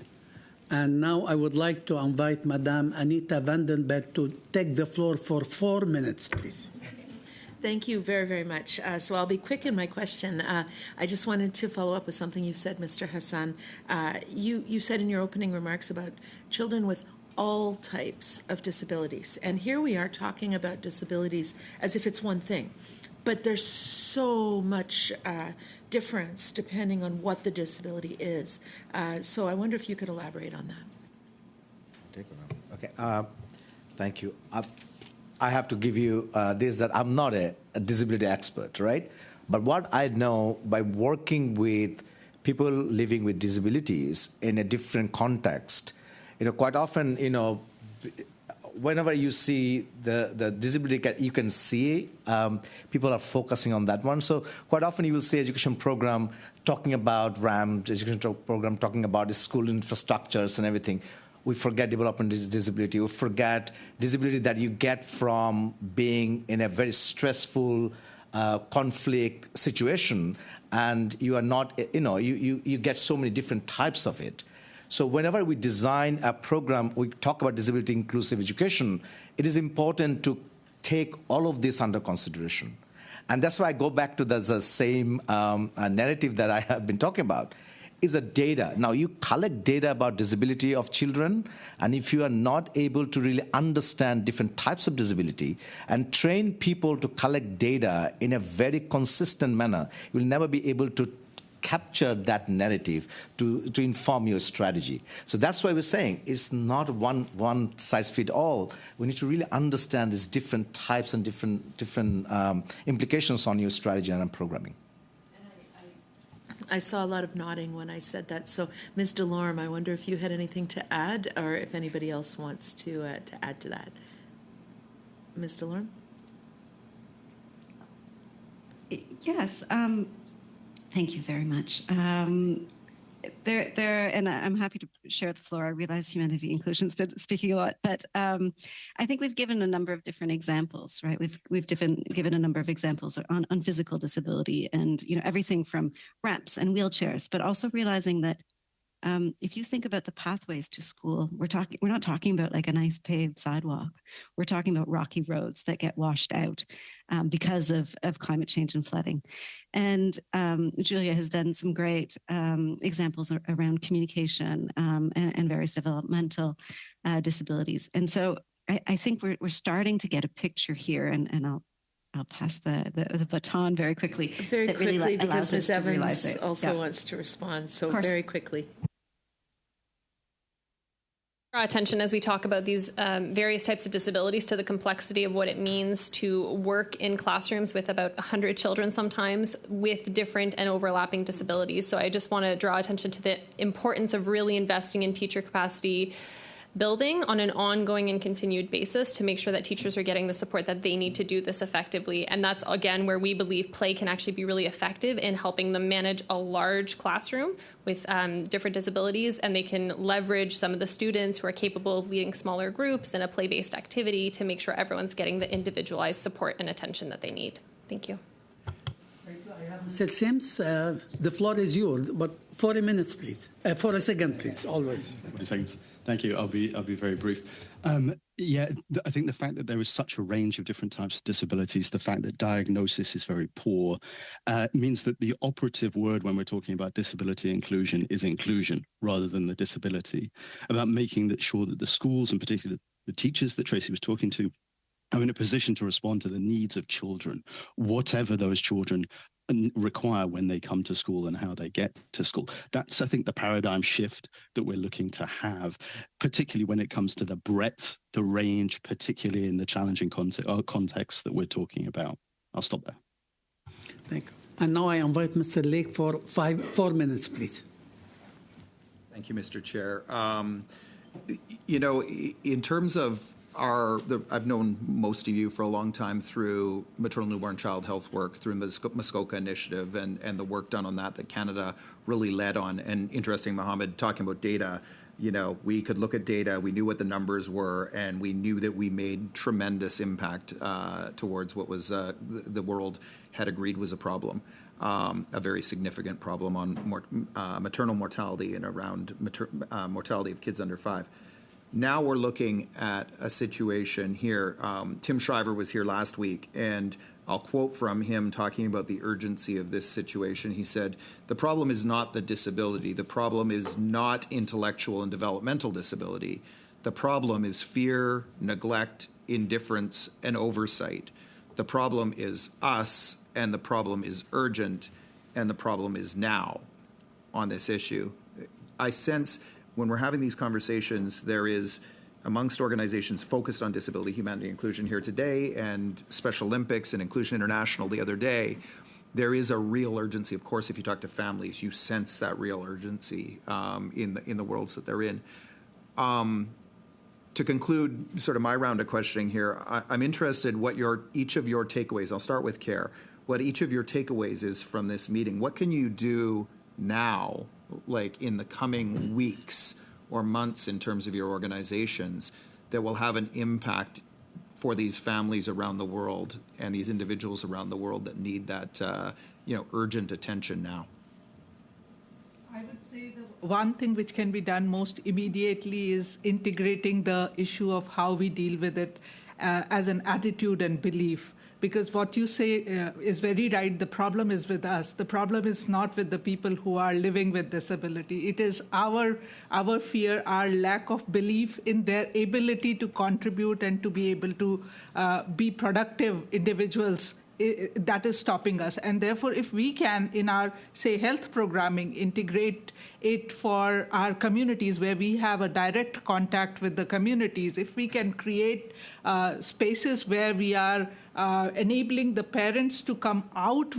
And now I would like to invite Madame Anita Vandenberg to take the floor for 4 minutes, please. Thank you very, very much. So I'll be quick in my question. I just wanted to follow up with something you said, Mr. Hassan. You said in your opening remarks about children with all types of disabilities. And here we are talking about disabilities as if it's one thing. But there's so much difference depending on what the disability is. So I wonder if you could elaborate on that. Okay. Thank you. I have to give you this, that I'm not a a disability expert, right? But what I know by working with people living with disabilities in a different context, quite often, whenever you see the disability, you can see people are focusing on that one. So quite often you will see education program talking about RAMP, education program talking about school infrastructures and everything. We forget development disability. We forget disability that you get from being in a very stressful conflict situation, and you are not, you get so many different types of it. So whenever we design a program, we talk about disability inclusive education, it is important to take all of this under consideration. And that's why I go back to the same narrative that I have been talking about, is the data. Now, you collect data about disability of children, and if you are not able to really understand different types of disability and train people to collect data in a very consistent manner, you will never be able to capture that narrative to inform your strategy. So that's why we're saying it's not one size fit all. We need to really understand these different types and different implications on your strategy and programming. I saw a lot of nodding when I said that. So, Ms. Delorme, I wonder if you had anything to add, or if anybody else wants to add to that. Ms. Delorme? Yes. Thank you very much. And I'm happy to share the floor. I realize humanity inclusion's been speaking a lot, but I think we've given a number of different examples, right? We've given a number of examples on physical disability, and everything from ramps and wheelchairs, but also realizing that if you think about the pathways to school, we're not talking about like a nice paved sidewalk. We're talking about rocky roads that get washed out because of climate change and flooding. And Julia has done some great examples around communication and various developmental disabilities. And so I think we're starting to get a picture here, and I'll pass the baton very quickly. Very quickly, really because Ms. Evans it. also wants to respond. So very quickly. Draw attention as we talk about these various types of disabilities to the complexity of what it means to work in classrooms with about 100 children sometimes with different and overlapping disabilities. So I just want to draw attention to the importance of really investing in teacher capacity building on an ongoing and continued basis to make sure that teachers are getting the support that they need to do this effectively. And that's, again, where we believe play can actually be really effective in helping them manage a large classroom with different disabilities, and they can leverage some of the students who are capable of leading smaller groups in a play-based activity to make sure everyone's getting the individualized support and attention that they need. Thank you. Mr. Sims, the floor is yours, but 40 minutes, please. 40 seconds, please, always. 40 seconds. Thank you. I'll be very brief. I think the fact that there is such a range of different types of disabilities, the fact that diagnosis is very poor, means that the operative word when we're talking about disability inclusion is inclusion rather than the disability. About making sure that the schools, and particularly the teachers that Tracy was talking to, are in a position to respond to the needs of children, whatever those children require when they come to school and how they get to school. That's, I think, the paradigm shift that we're looking to have, particularly when it comes to the breadth, the range, particularly in the challenging context that we're talking about. I'll stop there. Thank you. And now I invite Mr. Lake for 4 minutes, please. Thank you, Mr. Chair. In terms of I've known most of you for a long time through maternal newborn child health work, through the Muskoka Initiative and the work done on that Canada really led on. And interesting, Mohammed, talking about data, we could look at data, we knew what the numbers were, and we knew that we made tremendous impact towards what was the world had agreed was a problem, a very significant problem on maternal mortality and around mortality of kids under 5. Now we're looking at a situation here. Tim Shriver was here last week, and I'll quote from him talking about the urgency of this situation. He said, "The problem is not the disability. The problem is not intellectual and developmental disability. The problem is fear, neglect, indifference, and oversight. The problem is us, and the problem is urgent, and the problem is now on this issue." I sense when we're having these conversations, there is amongst organizations focused on disability, humanity, inclusion here today, and Special Olympics and Inclusion International the other day, there is a real urgency. Of course, if you talk to families, you sense that real urgency in the worlds that they're in. To conclude sort of my round of questioning here, I'm interested what each of your takeaways, I'll start with CARE, what each of your takeaways is from this meeting. What can you do now, like in the coming weeks or months in terms of your organizations that will have an impact for these families around the world and these individuals around the world that need that urgent attention now? I would say the one thing which can be done most immediately is integrating the issue of how we deal with it as an attitude and belief. Because what you say is very right. The problem is with us. The problem is not with the people who are living with disability. It is our fear, our lack of belief in their ability to contribute and to be able to be productive individuals that is stopping us. And therefore, if we can, in our, say, health programming, integrate it for our communities where we have a direct contact with the communities, if we can create spaces where we are enabling the parents to come out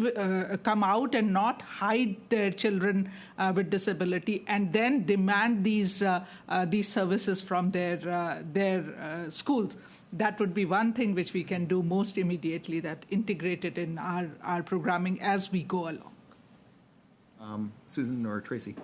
and not hide their children with disability, and then demand these services from their schools. That would be one thing which we can do most immediately, that integrated in our programming as we go along. Susan or Tracy?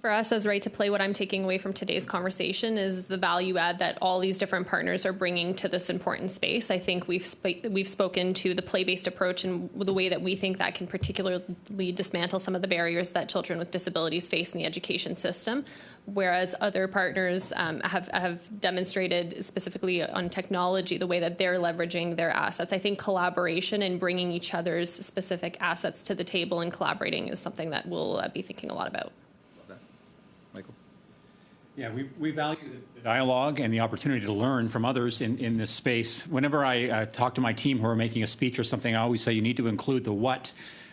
For us as Right to Play, what I'm taking away from today's conversation is the value add that all these different partners are bringing to this important space. I think we've spoken to the play-based approach and the way that we think that can particularly dismantle some of the barriers that children with disabilities face in the education system, whereas other partners have demonstrated specifically on technology the way that they're leveraging their assets. I think collaboration and bringing each other's specific assets to the table and collaborating is something that we'll be thinking a lot about. Yeah, we value the dialogue and the opportunity to learn from others in this space. Whenever I talk to my team who are making a speech or something, I always say you need to include the what,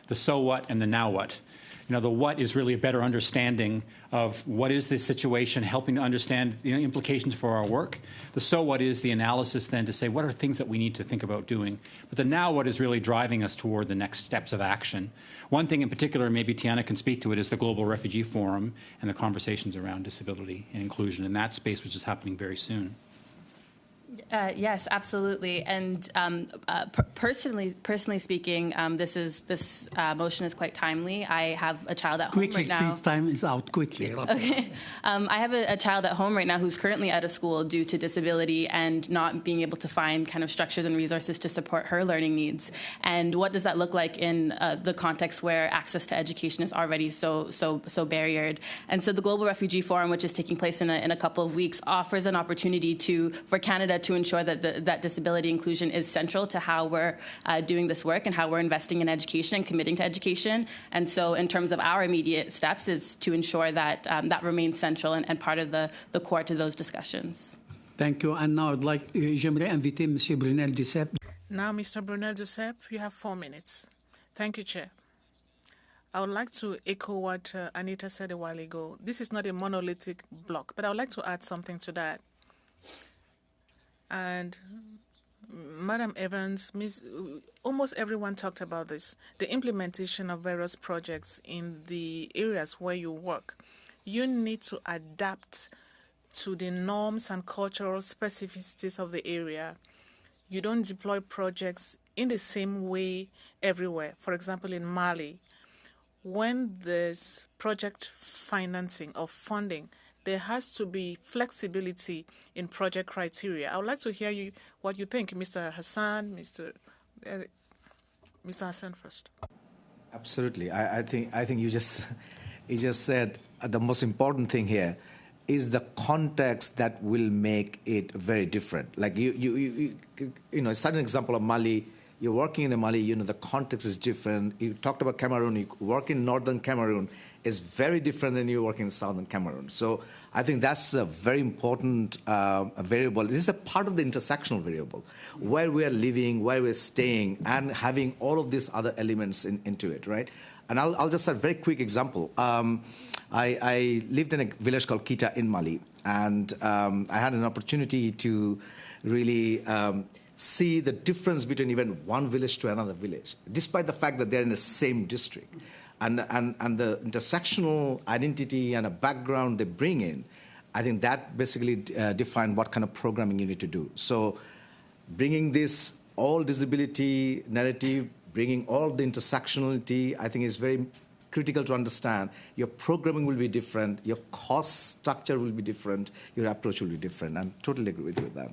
the so what, and the now what. You know, the what is really a better understanding of what is the situation, helping to understand the implications for our work. The so what is the analysis then to say what are things that we need to think about doing. But the now what is really driving us toward the next steps of action. One thing in particular, maybe Tiana can speak to it, is the Global Refugee Forum and the conversations around disability and inclusion in that space, which is happening very soon. Yes, absolutely. And personally speaking, this motion is quite timely. I have a child at home right now. Quickly, please, time is out. Quickly. Okay. I have a child at home right now who's currently out of school due to disability and not being able to find kind of structures and resources to support her learning needs. And what does that look like in the context where access to education is already so barriered? And so the Global Refugee Forum, which is taking place in a couple of weeks, offers an opportunity for Canada to ensure that disability inclusion is central to how we're doing this work and how we're investing in education and committing to education. And so in terms of our immediate steps is to ensure that that remains central and part of the core to those discussions. Thank you. And now j'aimerais inviter Monsieur Brunel Duceppe. Now, Mr. Brunel Duceppe, you have 4 minutes. Thank you, Chair. I would like to echo what Anita said a while ago. This is not a monolithic block, but I would like to add something to that. And Madam Evans, almost everyone talked about this, the implementation of various projects in the areas where you work. You need to adapt to the norms and cultural specificities of the area. You don't deploy projects in the same way everywhere. For example, in Mali, when there's project financing or funding, there has to be flexibility in project criteria. I would like to hear what you think, Mr. Hassan, Mr. Hassan first. Absolutely. I think you just said the most important thing here is the context that will make it very different. Like you know, it's an example of Mali. You're working in Mali, you know, the context is different. You talked about Cameroon, you work in northern Cameroon, is very different than you work in southern Cameroon. So I think that's a very important variable. This is a part of the intersectional variable, where we are living, where we're staying, and having all of these other elements into it, right? And I'll just have a very quick example. I lived in a village called Kita in Mali, and I had an opportunity to really see the difference between even one village to another village, despite the fact that they're in the same district. And the intersectional identity and a background they bring in, I think that basically define what kind of programming you need to do. So bringing this all disability narrative, bringing all the intersectionality, I think is very critical to understand. Your programming will be different, your cost structure will be different, your approach will be different. I totally agree with you with that.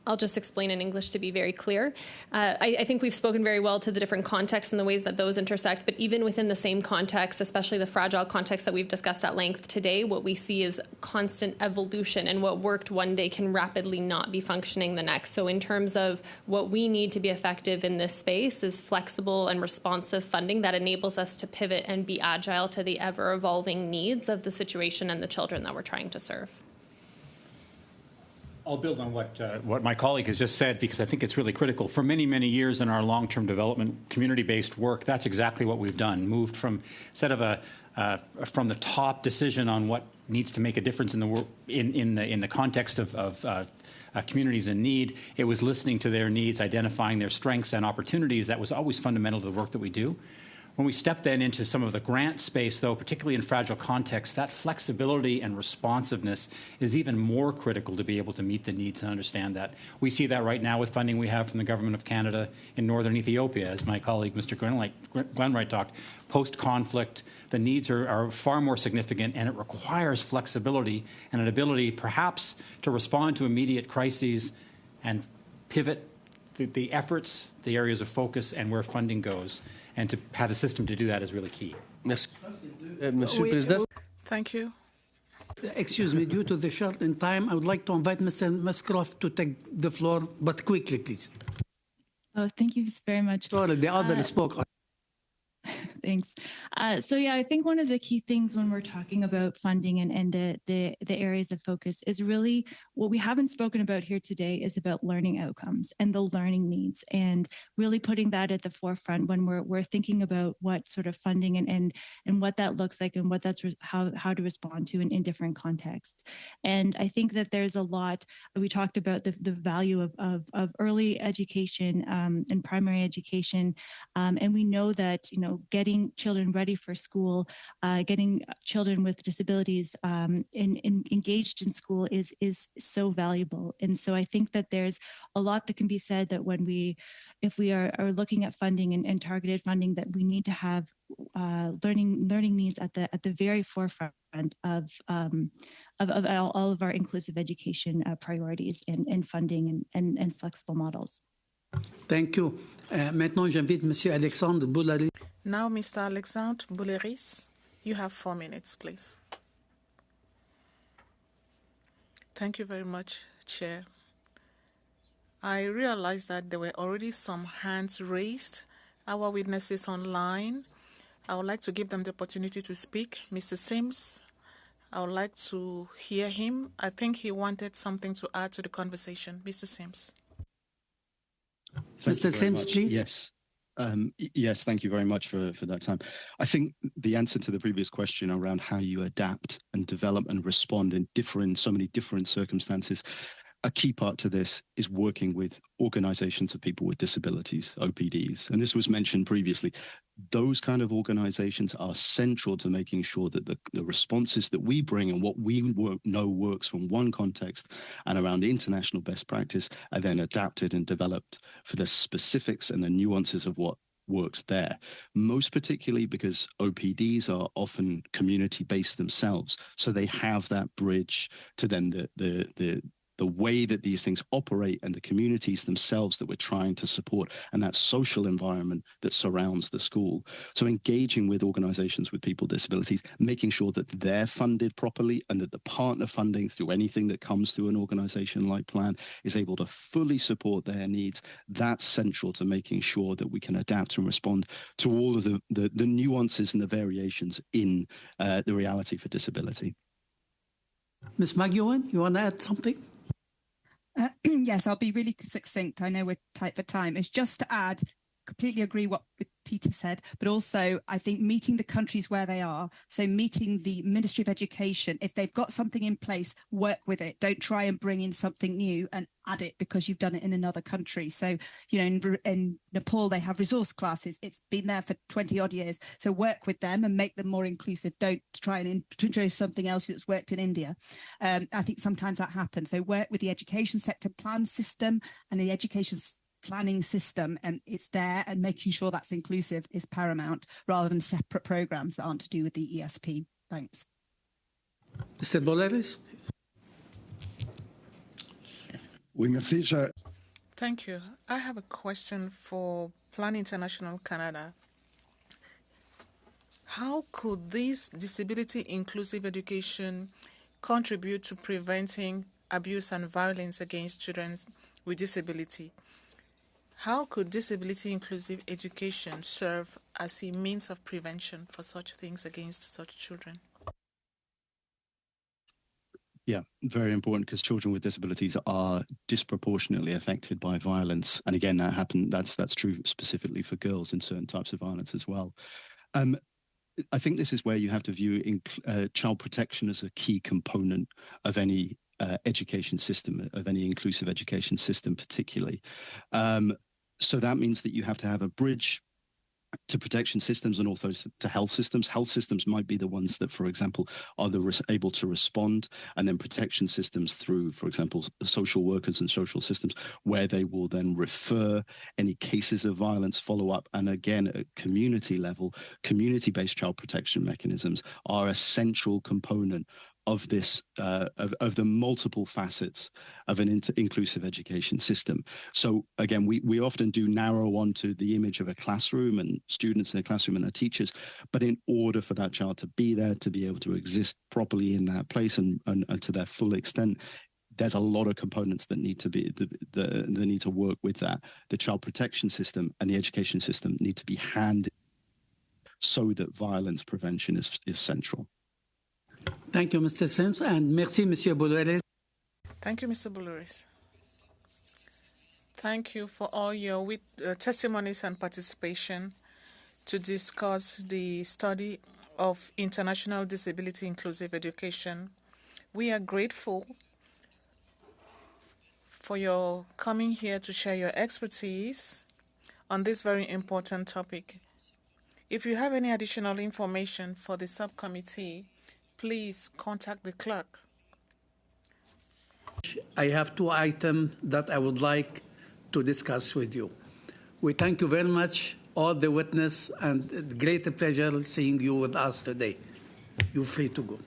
I'll just explain in English to be very clear. I think we've spoken very well to the different contexts and the ways that those intersect, but even within the same context, especially the fragile context that we've discussed at length today, what we see is constant evolution, and what worked one day can rapidly not be functioning the next. So in terms of what we need to be effective in this space is flexible and responsive funding that enables us to pivot and be agile to the ever-evolving needs of the situation and the children that we're trying to serve. I'll build on what my colleague has just said, because I think it's really critical. For many, many years in our long-term development community-based work, that's exactly what we've done. Moved from instead of from the top decision on what needs to make a difference in the context of communities in need, it was listening to their needs, identifying their strengths and opportunities. That was always fundamental to the work that we do. When we step then into some of the grant space, though, particularly in fragile contexts, that flexibility and responsiveness is even more critical to be able to meet the needs and understand that. We see that right now with funding we have from the Government of Canada in northern Ethiopia, as my colleague Mr. Glenwright talked. Post-conflict, the needs are far more significant, and it requires flexibility and an ability perhaps to respond to immediate crises and pivot the efforts, the areas of focus, and where funding goes. And to have a system to do that is really key. Merci. Monsieur le Président. Thank you. Excuse me, due to the short in time, I would like to invite Mr. Muscroft to take the floor, but quickly, please. Oh, thank you very much. Sorry, the other spoke. Thanks. So yeah, I think one of the key things when we're talking about funding and the areas of focus is really what we haven't spoken about here today is about learning outcomes and the learning needs, and really putting that at the forefront when we're thinking about what sort of funding and what that looks like and what that's how to respond to in different contexts. And I think that there's a lot we talked about the value of early education and primary education, and we know that getting children ready for school, getting children with disabilities engaged in school is so valuable. And so I think that there's a lot that can be said that if we are looking at funding and targeted funding, that we need to have learning needs at the very forefront of all of our inclusive education priorities and funding and flexible models. Thank you. Maintenant, j'invite Monsieur Alexandre Boularis. Now, Mr. Alexandre Boularis, you have 4 minutes, please. Thank you very much, Chair. I realized that there were already some hands raised. Our witnesses online, I would like to give them the opportunity to speak. Mr. Sims, I would like to hear him. I think he wanted something to add to the conversation. Mr. Sims. Mr. Sims, please. Yes. Yes, thank you very much for that time. I think the answer to the previous question around how you adapt and develop and respond in so many different circumstances, a key part to this is working with organizations of people with disabilities, OPDs. And this was mentioned previously. Those kind of organizations are central to making sure that the responses that we bring and what we know works from one context and around the international best practice are then adapted and developed for the specifics and the nuances of what works there, most particularly because OPDs are often community-based themselves. So they have that bridge to then the way that these things operate and the communities themselves that we're trying to support and that social environment that surrounds the school. So engaging with organizations with people with disabilities, making sure that they're funded properly and that the partner funding through anything that comes through an organization like Plan is able to fully support their needs. That's central to making sure that we can adapt and respond to all of the nuances and the variations in the reality for disability. Ms. McEwen, you want to add something? Yes, I'll be really succinct. I know we're tight for time. It's just to add, completely agree with Peter said, but also I think meeting the countries where they are. So meeting the Ministry of Education, if they've got something in place, work with it. Don't try and bring in something new and add it because you've done it in another country. So, you know, in Nepal, they have resource classes. It's been there for 20 odd years. So work with them and make them more inclusive. Don't try and introduce something else that's worked in India. I think sometimes that happens. So work with the education sector plan system and the education planning system, and it's there, and making sure that's inclusive is paramount, rather than separate programs that aren't to do with the ESP. Thanks. Mr. Boleris? Oui, merci. Thank you. I have a question for Plan International Canada. How could this disability inclusive education contribute to preventing abuse and violence against children with disability? How could disability inclusive education serve as a means of prevention for such things against such children? Yeah, very important, because children with disabilities are disproportionately affected by violence. And again, that's true specifically for girls in certain types of violence as well. I think this is where you have to view child protection as a key component of any education system, of any inclusive education system particularly. So that means that you have to have a bridge to protection systems and also to health systems. Health systems might be the ones that, for example, are able to respond, and then protection systems through, for example, social workers and social systems, where they will then refer any cases of violence, follow up. And again, at community level, community-based child protection mechanisms are a central component of this, of the multiple facets of an inclusive education system. So again, we often do narrow onto the image of a classroom and students in a classroom and their teachers, but in order for that child to be there, to be able to exist properly in that place and to their full extent, there's a lot of components that need to be that need to work with that. The child protection system and the education system need to be handed so that violence prevention is central. Thank you, Mr. Sims, and merci, Monsieur Boulouris. Thank you, Mr. Boulouris. Thank you for all your testimonies and participation to discuss the study of international disability inclusive education. We are grateful for your coming here to share your expertise on this very important topic. If you have any additional information for the subcommittee, please contact the clerk. I have 2 items that I would like to discuss with you. We thank you very much, all the witnesses, and great pleasure seeing you with us today. You're free to go.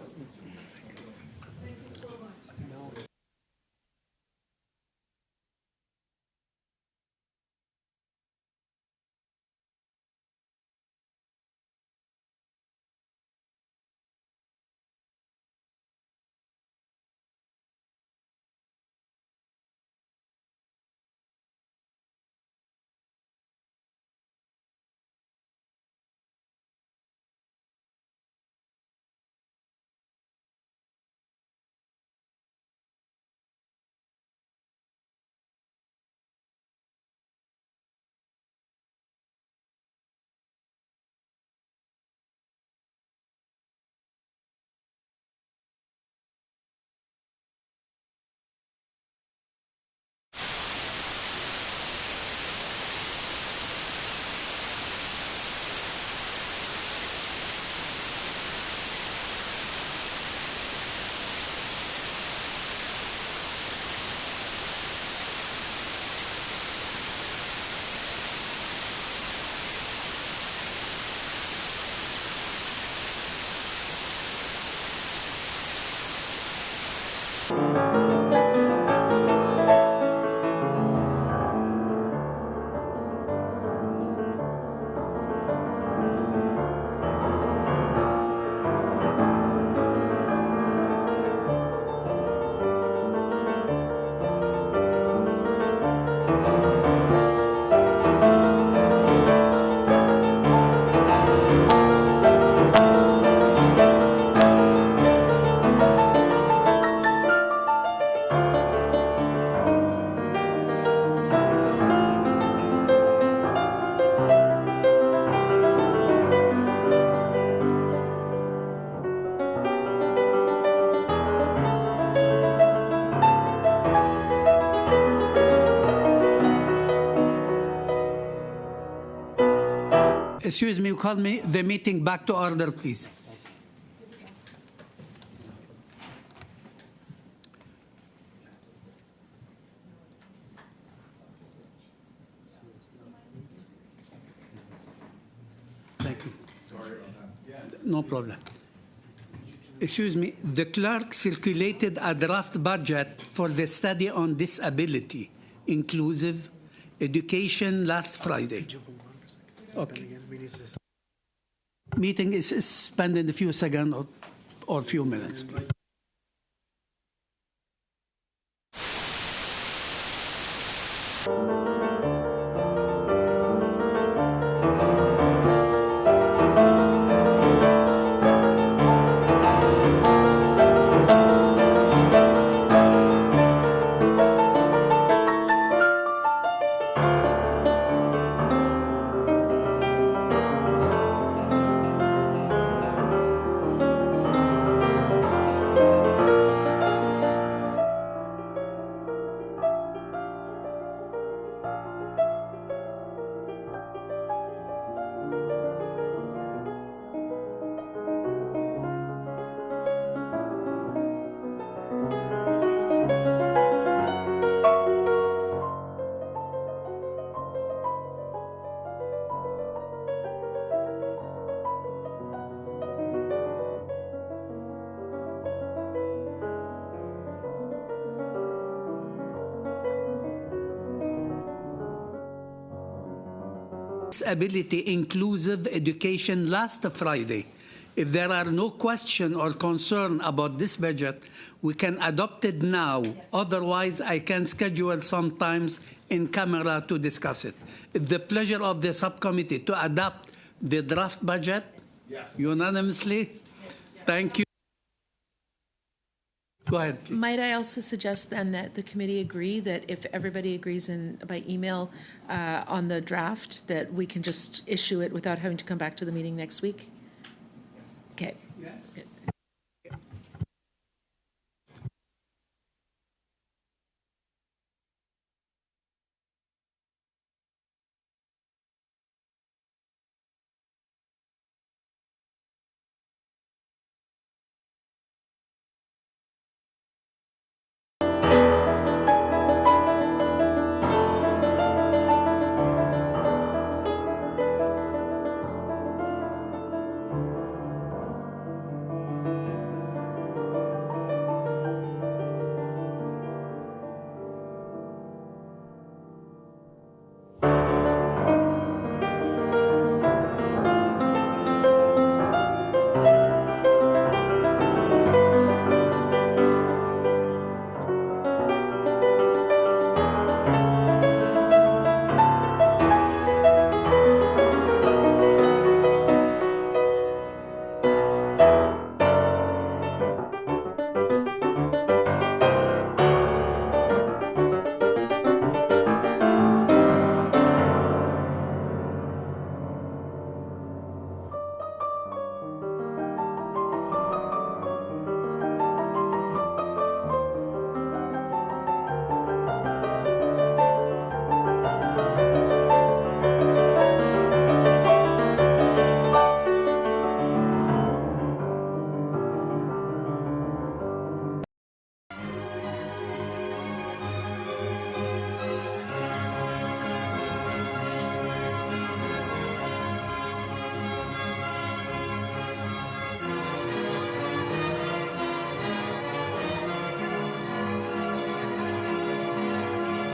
Excuse me, call me the meeting back to order, please. Thank you. No problem. Excuse me, the clerk circulated a draft budget for the study on disability, inclusive education last Friday. Okay. Meeting is suspended a few seconds or few minutes. Disability inclusive education last Friday. If there are no question or concern about this budget, we can adopt it now. Otherwise, I can schedule sometimes in camera to discuss it. It's the pleasure of the subcommittee to adopt the draft budget unanimously. Thank you. Go ahead, please. Might I also suggest then that the committee agree that if everybody agrees by email on the draft, that we can just issue it without having to come back to the meeting next week? Okay. Yes. Good.